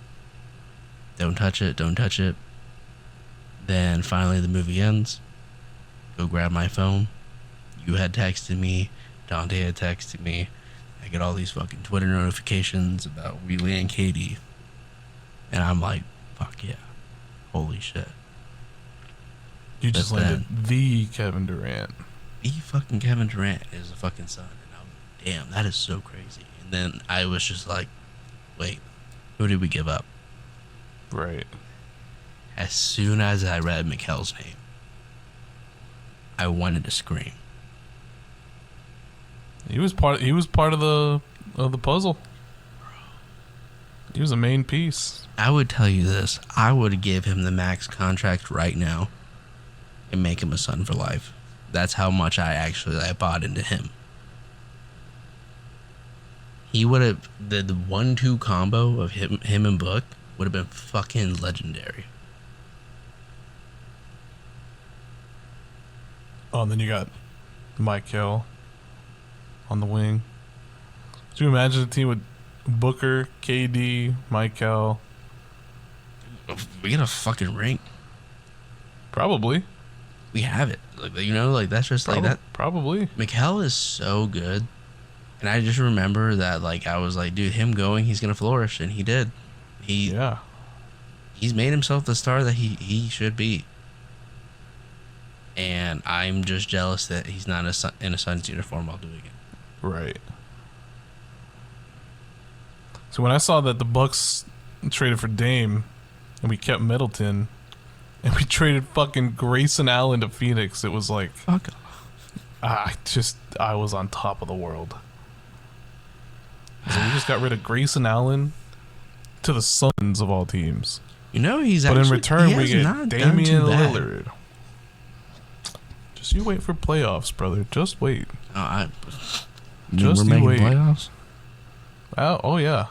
Speaker 1: Don't touch it. Then finally the movie ends. Go grab my phone. You had texted me. Dante had texted me. I get all these fucking Twitter notifications about Wheelie and Katie. And I'm like, fuck yeah. Holy shit.
Speaker 2: You just landed the Kevin Durant.
Speaker 1: The fucking Kevin Durant is a fucking son. And I'm like, damn, that is so crazy. And then I was just like, wait, who did we give up?
Speaker 2: Right.
Speaker 1: As soon as I read Mikel's name, I wanted to scream.
Speaker 2: He was part of the puzzle. He was a main piece.
Speaker 1: I would tell you this. I would give him the max contract right now and make him a son for life. That's how much I bought into him. He would have, the 1-2 combo of him and Book would have been fucking legendary.
Speaker 2: Oh, and then you got Michael on the wing. Do you imagine a team with Booker, KD, Michael?
Speaker 1: We get a fucking ring.
Speaker 2: Probably.
Speaker 1: We have it. Like that's just like that.
Speaker 2: Probably.
Speaker 1: Mikel is so good. And I just remember that, like, I was like, dude, him going, he's going to flourish. And he did. He's made himself the star that he should be. And I'm just jealous that he's not in a Suns uniform while doing it.
Speaker 2: Right. So when I saw that the Bucks traded for Dame and we kept Middleton and we traded fucking Grayson Allen to Phoenix, it was like,
Speaker 1: fuck off.
Speaker 2: I was on top of the world. So we just got rid of Grayson Allen to the Suns of all teams.
Speaker 1: You know, he's
Speaker 2: but
Speaker 1: actually,
Speaker 2: in return we get Damian Lillard. Just you wait for playoffs, brother. Just wait.
Speaker 1: Just we're making wait. Playoffs.
Speaker 2: Oh yeah.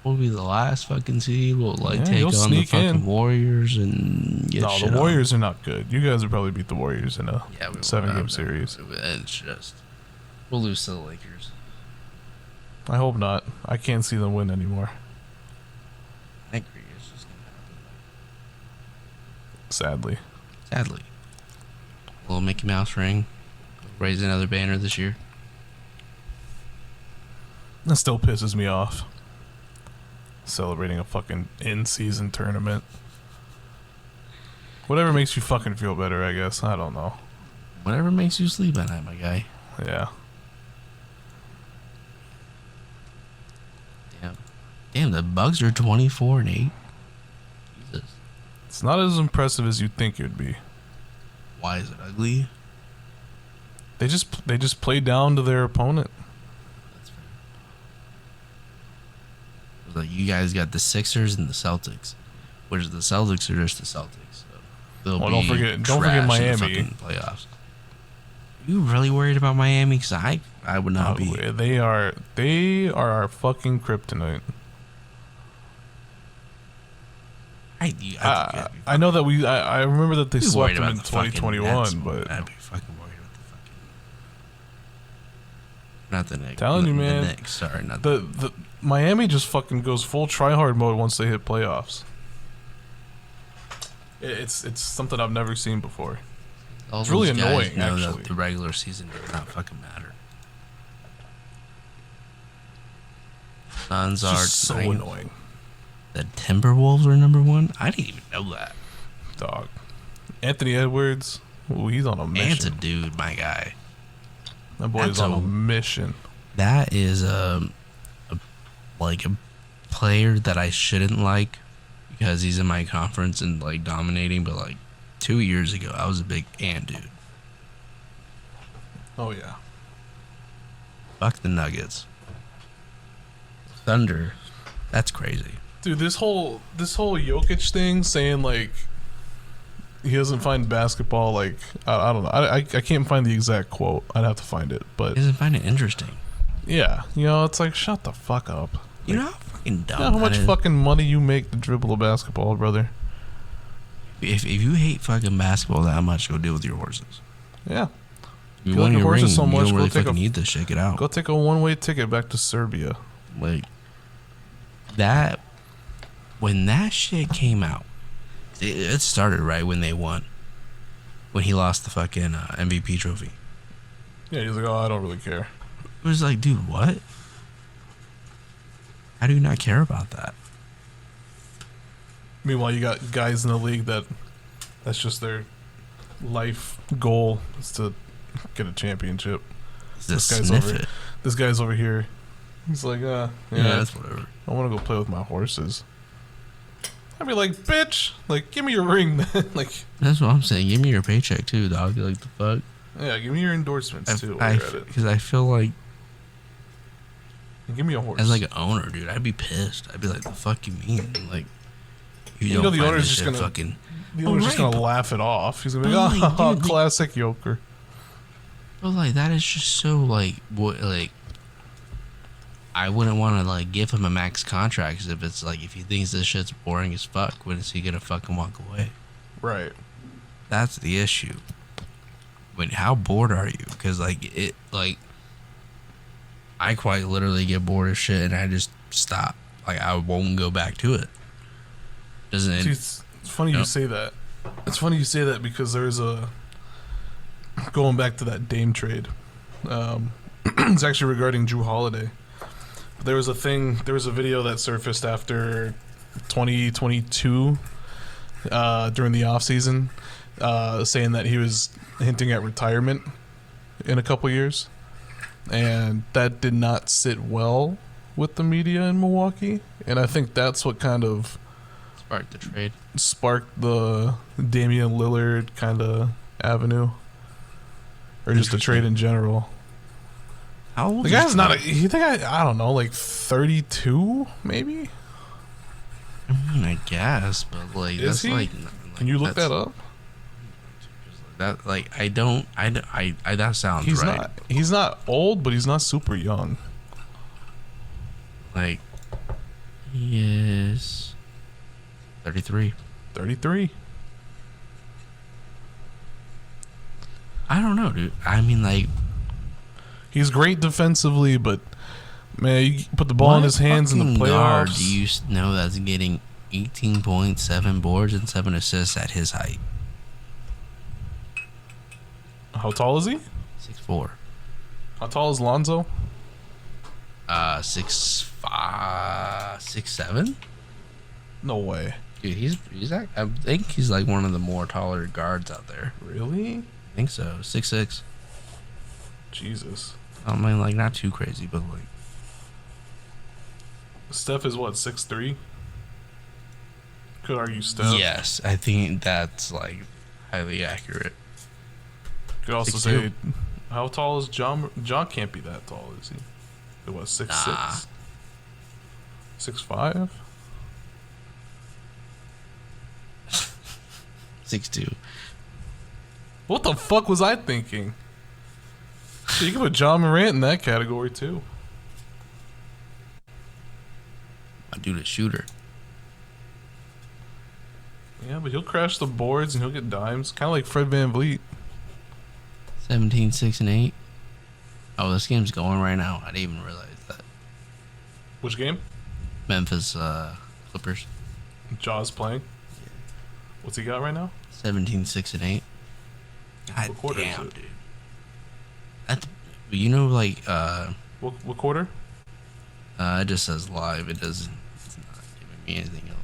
Speaker 1: We'll be the last fucking seed. We'll take on the fucking Warriors and get shit
Speaker 2: the Warriors are not good. You guys would probably beat the Warriors in a 7-game series.
Speaker 1: It's just we'll lose to the Lakers.
Speaker 2: I hope not. I can't see them win anymore.
Speaker 1: I agree. It's just gonna
Speaker 2: happen.
Speaker 1: Sadly. Little Mickey Mouse ring. Raise another banner this year.
Speaker 2: That still pisses me off. Celebrating a fucking in-season tournament. Whatever makes you fucking feel better, I guess. I don't know.
Speaker 1: Whatever makes you sleep at night, my guy.
Speaker 2: Yeah.
Speaker 1: Damn, the Bugs are 24-8. Jesus.
Speaker 2: It's not as impressive as you'd think it would be.
Speaker 1: Why is it ugly?
Speaker 2: They just play down to their opponent.
Speaker 1: That's fair. Like you guys got the Sixers and the Celtics, which the Celtics are just the Celtics. So
Speaker 2: don't forget Miami.
Speaker 1: In the fucking playoffs. You really worried about Miami? Because I would not be.
Speaker 2: They are our fucking kryptonite. I know that I remember that they swept them in 2021, but
Speaker 1: I'd be fucking worried about the fucking. Not the Knicks.
Speaker 2: Telling you, man.
Speaker 1: The Knicks. Sorry, not
Speaker 2: the Miami just fucking goes full tryhard mode once they hit playoffs. It's something I've never seen before. It's really annoying, actually.
Speaker 1: That the regular season does not fucking matter. Suns are
Speaker 2: so annoying.
Speaker 1: The Timberwolves are number 1. I didn't even know that.
Speaker 2: Dog. Anthony Edwards. Ooh, he's on a mission.
Speaker 1: Ant's a dude, my guy.
Speaker 2: That boy's on a mission.
Speaker 1: That is a player that I shouldn't like because he's in my conference and like dominating, but like 2 years ago I was a big Ant dude.
Speaker 2: Oh yeah.
Speaker 1: Fuck the Nuggets. Thunder. That's crazy.
Speaker 2: Dude, this whole Jokic thing saying like he doesn't find basketball like I don't know. I can't find the exact quote. I'd have to find it, but
Speaker 1: he doesn't find it interesting.
Speaker 2: Yeah, it's like shut the fuck up.
Speaker 1: You know how fucking dumb.
Speaker 2: You know how much fucking money you make to dribble a basketball, brother?
Speaker 1: If you hate fucking basketball that much, go deal with your horses.
Speaker 2: Yeah.
Speaker 1: You won your ring. So much, you don't really fucking need this shit. Get out.
Speaker 2: Go take a one-way ticket back to Serbia.
Speaker 1: Like that. When that shit came out, it started right when they won. When he lost the fucking MVP trophy.
Speaker 2: Yeah, he was like, oh, I don't really care.
Speaker 1: It was like, dude, what? How do you not care about that?
Speaker 2: Meanwhile, you got guys in the league that's just their life goal is to get a championship. This guy's over here. He's like, yeah,
Speaker 1: that's whatever.
Speaker 2: I want to go play with my horses. I'd be like, bitch, like, give me your ring, man. Like,
Speaker 1: that's what I'm saying. Give me your paycheck too, dog. Like the fuck.
Speaker 2: Yeah, give me your endorsements too.
Speaker 1: Because I feel like.
Speaker 2: And give me a horse.
Speaker 1: As like an owner, dude, I'd be pissed. I'd be like, the fuck you mean? Like,
Speaker 2: you know the owner's just gonna
Speaker 1: fucking.
Speaker 2: The owner's just gonna laugh it off. He's gonna be like, oh, dude, classic Joker.
Speaker 1: But like that is just so like what like. I wouldn't want to like give him a max contract because if it's like if he thinks this shit's boring as fuck, when is he gonna fucking walk away?
Speaker 2: Right.
Speaker 1: That's the issue. I mean, how bored are you? Because I quite literally get bored of shit and I just stop. Like I won't go back to it. Doesn't it?
Speaker 2: See, it's funny you say that. It's funny you say that because there's going back to that Dame trade. It's actually regarding Drew Holiday. There was a video that surfaced after 2022 during the offseason saying that he was hinting at retirement in a couple years. And that did not sit well with the media in Milwaukee. And I think that's what kind of
Speaker 1: sparked the trade.
Speaker 2: Sparked the Damian Lillard kind of avenue. Or just a trade in general.
Speaker 1: How old
Speaker 2: the guy's not you think I don't know, like 32 maybe?
Speaker 1: I mean, I guess, but like
Speaker 2: Is
Speaker 1: that's
Speaker 2: he?
Speaker 1: like.
Speaker 2: Can you look that up?
Speaker 1: That like I don't I that sounds
Speaker 2: He's
Speaker 1: right.
Speaker 2: not. He's not old, but he's not super young.
Speaker 1: Like he is 33.
Speaker 2: 33.
Speaker 1: I don't know, dude. I mean, like
Speaker 2: He's great defensively, but man, you put the ball in his hands in the
Speaker 1: fucking guard
Speaker 2: playoffs.
Speaker 1: do you know that's getting 18.7 boards and 7 assists at his height?
Speaker 2: How tall is he?
Speaker 1: 6'4".
Speaker 2: How tall is Lonzo?
Speaker 1: 6'5", 6'7".
Speaker 2: No way.
Speaker 1: Dude, I think he's like one of the more taller guards out there.
Speaker 2: Really?
Speaker 1: I think so. 6'6".
Speaker 2: Jesus.
Speaker 1: I mean, like not too crazy, but like.
Speaker 2: Steph is what, 6'3"? Could argue Steph.
Speaker 1: Yes, I think that's like highly accurate.
Speaker 2: Could also
Speaker 1: 6'2".
Speaker 2: say, how tall is John? John can't be that tall, is he? It was 6'6".
Speaker 1: Nah.
Speaker 2: 6'5"?
Speaker 1: 6'2".
Speaker 2: What the fuck was I thinking? Shit, you can put John Morant in that category too.
Speaker 1: My dude, a shooter.
Speaker 2: Yeah, but he'll crash the boards and he'll get dimes. Kind of like Fred VanVleet.
Speaker 1: 17, 6, and 8. Oh, this game's going right now. I didn't even realize that.
Speaker 2: Which game?
Speaker 1: Memphis Clippers.
Speaker 2: Jaws playing. What's he got right now?
Speaker 1: 17, 6, and 8. God
Speaker 2: What quarter is
Speaker 1: damn,
Speaker 2: it?
Speaker 1: dude. That's, you know, like,
Speaker 2: What quarter?
Speaker 1: it just says live. It's not giving me anything else.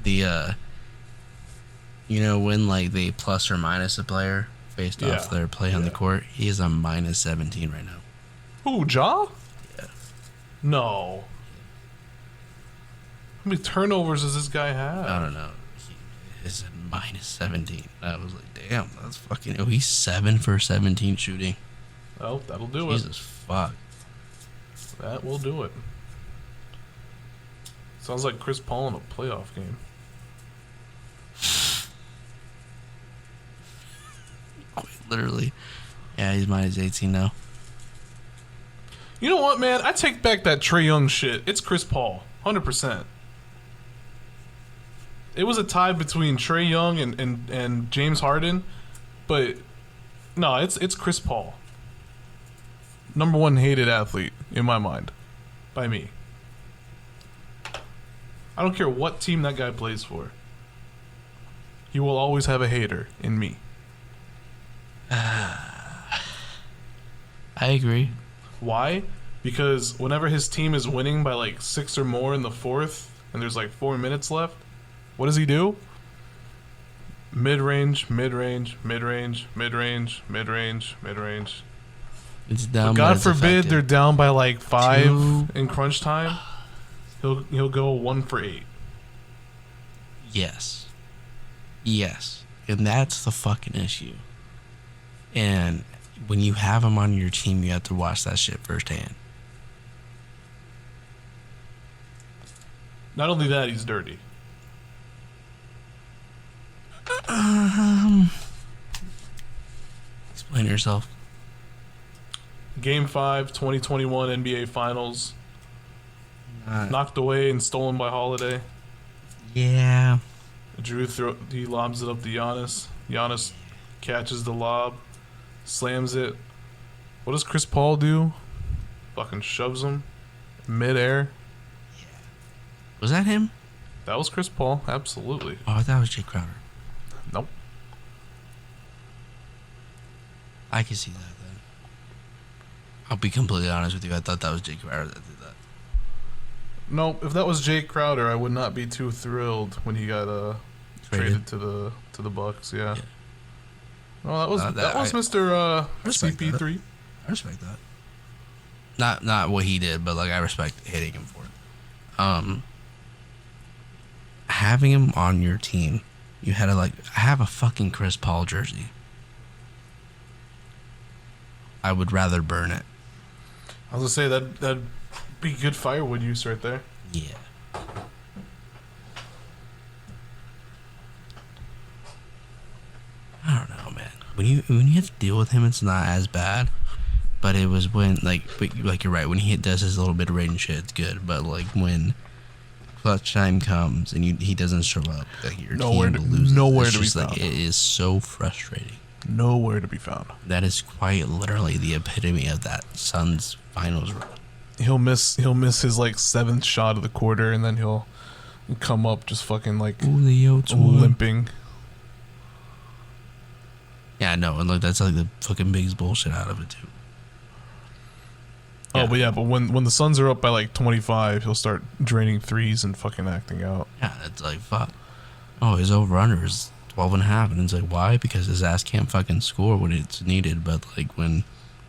Speaker 1: The, you know, when, like, they plus or minus a player based off their play on the court, he is a minus 17 right now.
Speaker 2: Who, Ja?
Speaker 1: Yeah.
Speaker 2: No. How many turnovers does this guy have?
Speaker 1: I don't know. He is a minus 17. I was like, damn, that's fucking. Oh, he's 7 for 17 shooting.
Speaker 2: Oh, that'll do
Speaker 1: Jesus fuck.
Speaker 2: it. That will do it. Sounds like Chris Paul in a playoff game.
Speaker 1: Literally. Yeah, he's minus 18 now.
Speaker 2: You know what, man? I take back that Trae Young shit. It's Chris Paul. 100%. It was a tie between Trae Young and James Harden, but no, it's Chris Paul. Number one hated athlete in my mind. By me. I don't care what team that guy plays for. He will always have a hater in me.
Speaker 1: I agree.
Speaker 2: Why? Because whenever his team is winning by like 6 or more in the fourth, and there's like 4 minutes left, what does he do? Mid-range, mid-range, mid-range, mid-range, mid-range, mid-range.
Speaker 1: It's dumb.
Speaker 2: But God forbid they're down by like 5
Speaker 1: Two.
Speaker 2: in crunch time. He'll go 1 for 8.
Speaker 1: Yes. Yes. And that's the fucking issue. And when you have him on your team, you have to watch that shit firsthand.
Speaker 2: Not only that, he's dirty.
Speaker 1: Explain yourself.
Speaker 2: Game 5, 2021 NBA Finals. Knocked away and stolen by Holiday.
Speaker 1: Yeah.
Speaker 2: He lobs it up to Giannis. Giannis catches the lob, slams it. What does Chris Paul do? Fucking shoves him mid-air.
Speaker 1: Was that him?
Speaker 2: That was Chris Paul, absolutely.
Speaker 1: Oh, that was Jay Crowder.
Speaker 2: Nope.
Speaker 1: I can see that then. I'll be completely honest with you. I thought that was Jay Crowder that did that.
Speaker 2: Nope. If that was Jay Crowder, I would not be too thrilled when he got traded to the Bucks. Yeah. Well, that was Mr. CP3.
Speaker 1: I respect that. Not what he did, but like I respect hitting him for it. Having him on your team, you had to like have a fucking Chris Paul jersey. I would rather burn it.
Speaker 2: I was gonna say that'd be good firewood use right there.
Speaker 1: Yeah. when you have to deal with him, it's not as bad. But it was when like you're right, when he does his little bit of rain shit, it's good. But like when clutch time comes and he doesn't show up, like your team loses.
Speaker 2: Nowhere
Speaker 1: it's
Speaker 2: to be
Speaker 1: just
Speaker 2: found.
Speaker 1: Like, it is so frustrating.
Speaker 2: Nowhere to be found.
Speaker 1: That is quite literally the epitome of that Suns finals run.
Speaker 2: He'll miss his like 7th shot of the quarter, and then he'll come up just fucking like limping.
Speaker 1: Yeah, I know, and like that's like the fucking biggest bullshit out of it too.
Speaker 2: Yeah. But when the Suns are up by like 25, he'll start draining threes and fucking acting out.
Speaker 1: Yeah, it's like fuck. Oh, his over-under is 12.5, and it's like, why? Because his ass can't fucking score when it's needed, but like when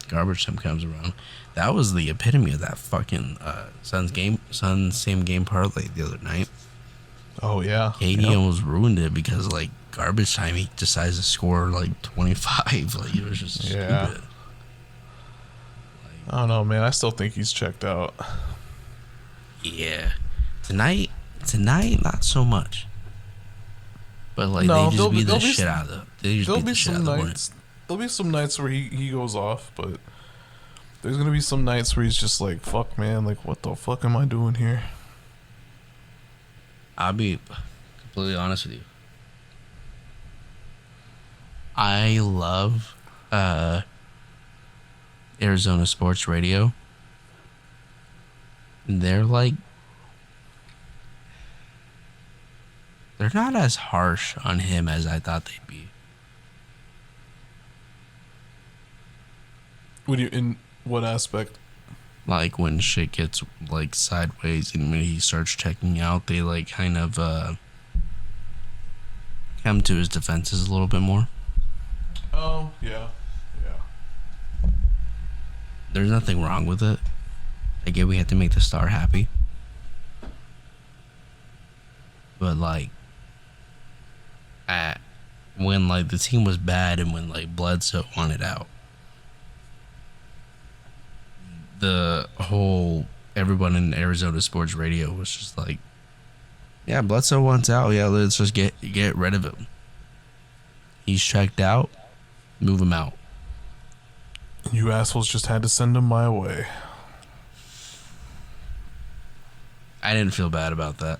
Speaker 1: garbage time comes around, that was the epitome of that fucking Suns same game parlay the other night.
Speaker 2: Oh yeah,
Speaker 1: KD almost ruined it because like garbage time he decides to score like 25. Like it was just stupid. Like,
Speaker 2: I don't know, man. I still think he's checked out.
Speaker 1: Yeah, tonight not so much. But like
Speaker 2: no,
Speaker 1: they just beat the shit out of them.
Speaker 2: There'll be some nights. There'll be some nights where he goes off, but there's gonna be some nights where he's just like, "Fuck, man! Like, what the fuck am I doing here?"
Speaker 1: I'll be completely honest with you. I love Arizona sports radio. They're not as harsh on him as I thought they'd be.
Speaker 2: In what aspect?
Speaker 1: Like when shit gets like sideways and when he starts checking out, they like kind of come to his defenses a little bit more.
Speaker 2: Oh, yeah.
Speaker 1: There's nothing wrong with it. I get we have to make the star happy. But like when like the team was bad and when like Bledsoe wanted out, the whole everyone in Arizona sports radio was just like, yeah, Bledsoe wants out. Yeah, let's just get rid of him. He's checked out. Move him out.
Speaker 2: You assholes just had to send him my way.
Speaker 1: I didn't feel bad about that.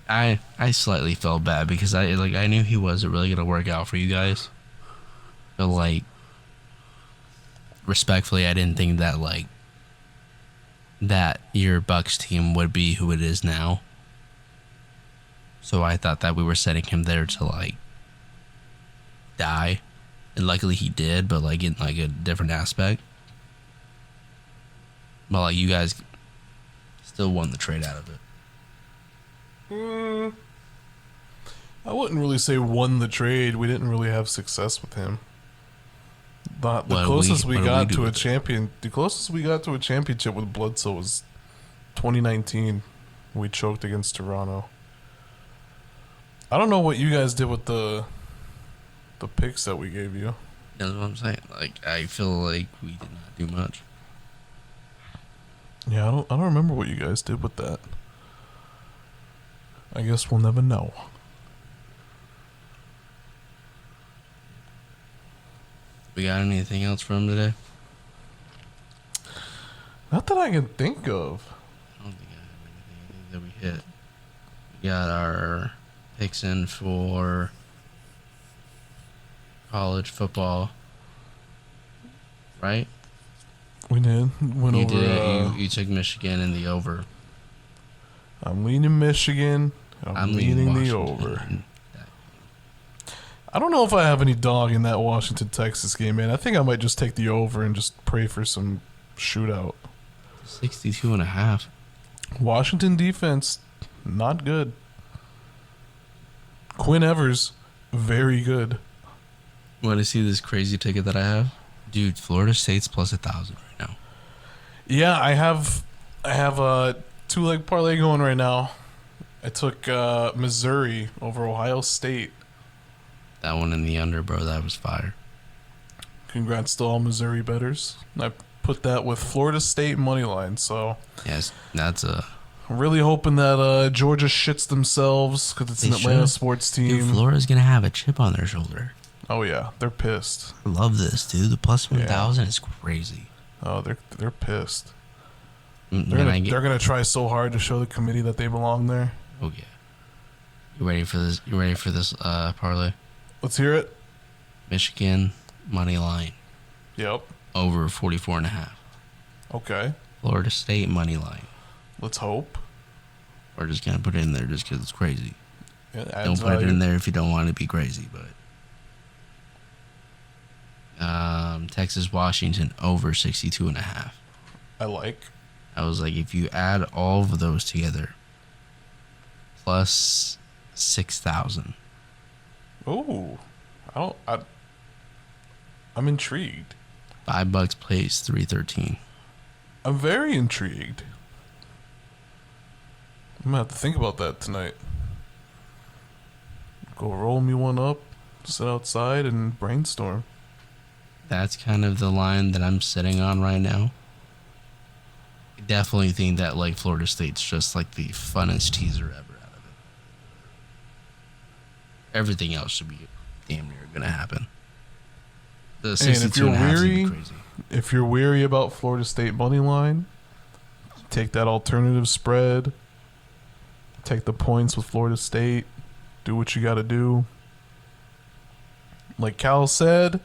Speaker 1: I slightly felt bad because I knew he wasn't really gonna work out for you guys. But like, respectfully, I didn't think that like that your Bucks team would be who it is now. So I thought that we were setting him there to like die, and luckily he did, but like in like a different aspect. But like you guys still won the trade out of it.
Speaker 2: I wouldn't really say won the trade. We didn't really have success with him. The closest we got to a championship with Bledsoe was 2019. We choked against Toronto. I don't know what you guys did with the picks that we gave you.
Speaker 1: That's what I'm saying. Like I feel like we did not do much.
Speaker 2: Yeah, I don't remember what you guys did with that. I guess we'll never know.
Speaker 1: We got anything else from today?
Speaker 2: Not that I can think of.
Speaker 1: I don't think I have anything. I think that we hit. We got our picks in for college football, right?
Speaker 2: We did.
Speaker 1: You took Michigan in the over.
Speaker 2: I'm leaning Michigan. I'm leaning the
Speaker 1: Washington.
Speaker 2: over. I don't know if I have any dog in that Washington-Texas game, man. I think I might just take the over and just pray for some shootout.
Speaker 1: 62.5.
Speaker 2: Washington defense, not good. Quinn Evers, very good.
Speaker 1: Want to see this crazy ticket that I have? Dude, Florida State's plus 1,000 right now.
Speaker 2: Yeah, I have a 2-leg parlay going right now. I took Missouri over Ohio State.
Speaker 1: That one in the under, bro. That was fire.
Speaker 2: Congrats to all Missouri bettors. I put that with Florida State money line. So
Speaker 1: yes, that's a.
Speaker 2: I'm really hoping that Georgia shits themselves because it's an Atlanta sports team.
Speaker 1: Dude, Florida's gonna have a chip on their shoulder.
Speaker 2: Oh yeah, they're pissed.
Speaker 1: I love this, dude. The plus 1,000 is crazy.
Speaker 2: Oh, they're pissed. They're gonna try so hard to show the committee that they belong there.
Speaker 1: Oh yeah. You ready for this? You ready for this parlay?
Speaker 2: Let's hear it.
Speaker 1: Michigan money line.
Speaker 2: Yep.
Speaker 1: Over 44.5.
Speaker 2: Okay.
Speaker 1: Florida State money line.
Speaker 2: Let's hope.
Speaker 1: We're just gonna put it in there just because it's crazy.
Speaker 2: Yeah,
Speaker 1: don't put it in there if you don't want it to be crazy, but. Texas Washington over 62.5.
Speaker 2: I like.
Speaker 1: I was like, if you add all of those together, plus 6,000.
Speaker 2: Ooh, I'm intrigued.
Speaker 1: $5 plays 313.
Speaker 2: I'm very intrigued. I'm gonna have to think about that tonight. Go roll me one up, sit outside and brainstorm.
Speaker 1: That's kind of the line that I'm sitting on right now. I definitely think that like Florida State's just like the funnest teaser ever out of it. Everything else should be damn near gonna happen. The 62.5
Speaker 2: if you're weary about Florida State money line, take that alternative spread. Take the points with Florida State. Do what you got to do. Like Cal said,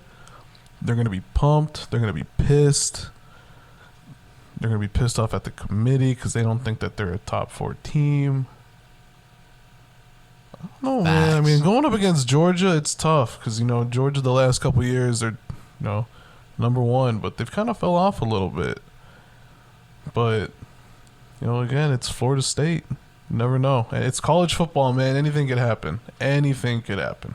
Speaker 2: they're going to be pumped. They're going to be pissed. They're going to be pissed off at the committee because they don't think that they're a top 4 team. I don't know, man. I mean, going up against Georgia, it's tough because, Georgia the last couple of years, they're, number 1, but they've kind of fell off a little bit. But, again, it's Florida State. You never know. It's college football, man. Anything could happen. Anything could happen.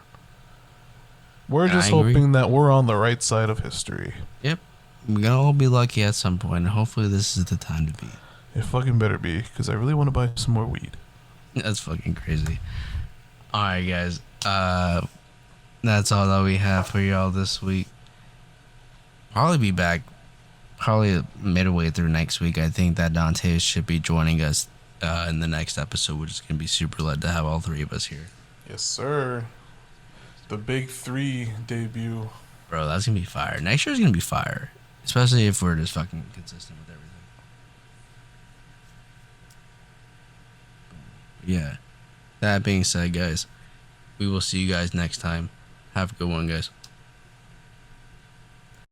Speaker 2: We're just hoping that we're on the right side of history.
Speaker 1: Yep. We're going to all be lucky at some point, and hopefully this is the time to be.
Speaker 2: It fucking better be, because I really want to buy some more weed.
Speaker 1: That's fucking crazy. All right, guys. That's all that we have for y'all this week. Probably be back midway through next week. I think that Dante should be joining us in the next episode, which is going to be super lit to have all 3 of us here.
Speaker 2: Yes, sir. The big 3 debut.
Speaker 1: Bro, that's going to be fire. Next year's going to be fire. Especially if we're just fucking consistent with everything. Yeah. That being said, guys, we will see you guys next time. Have a good one, guys.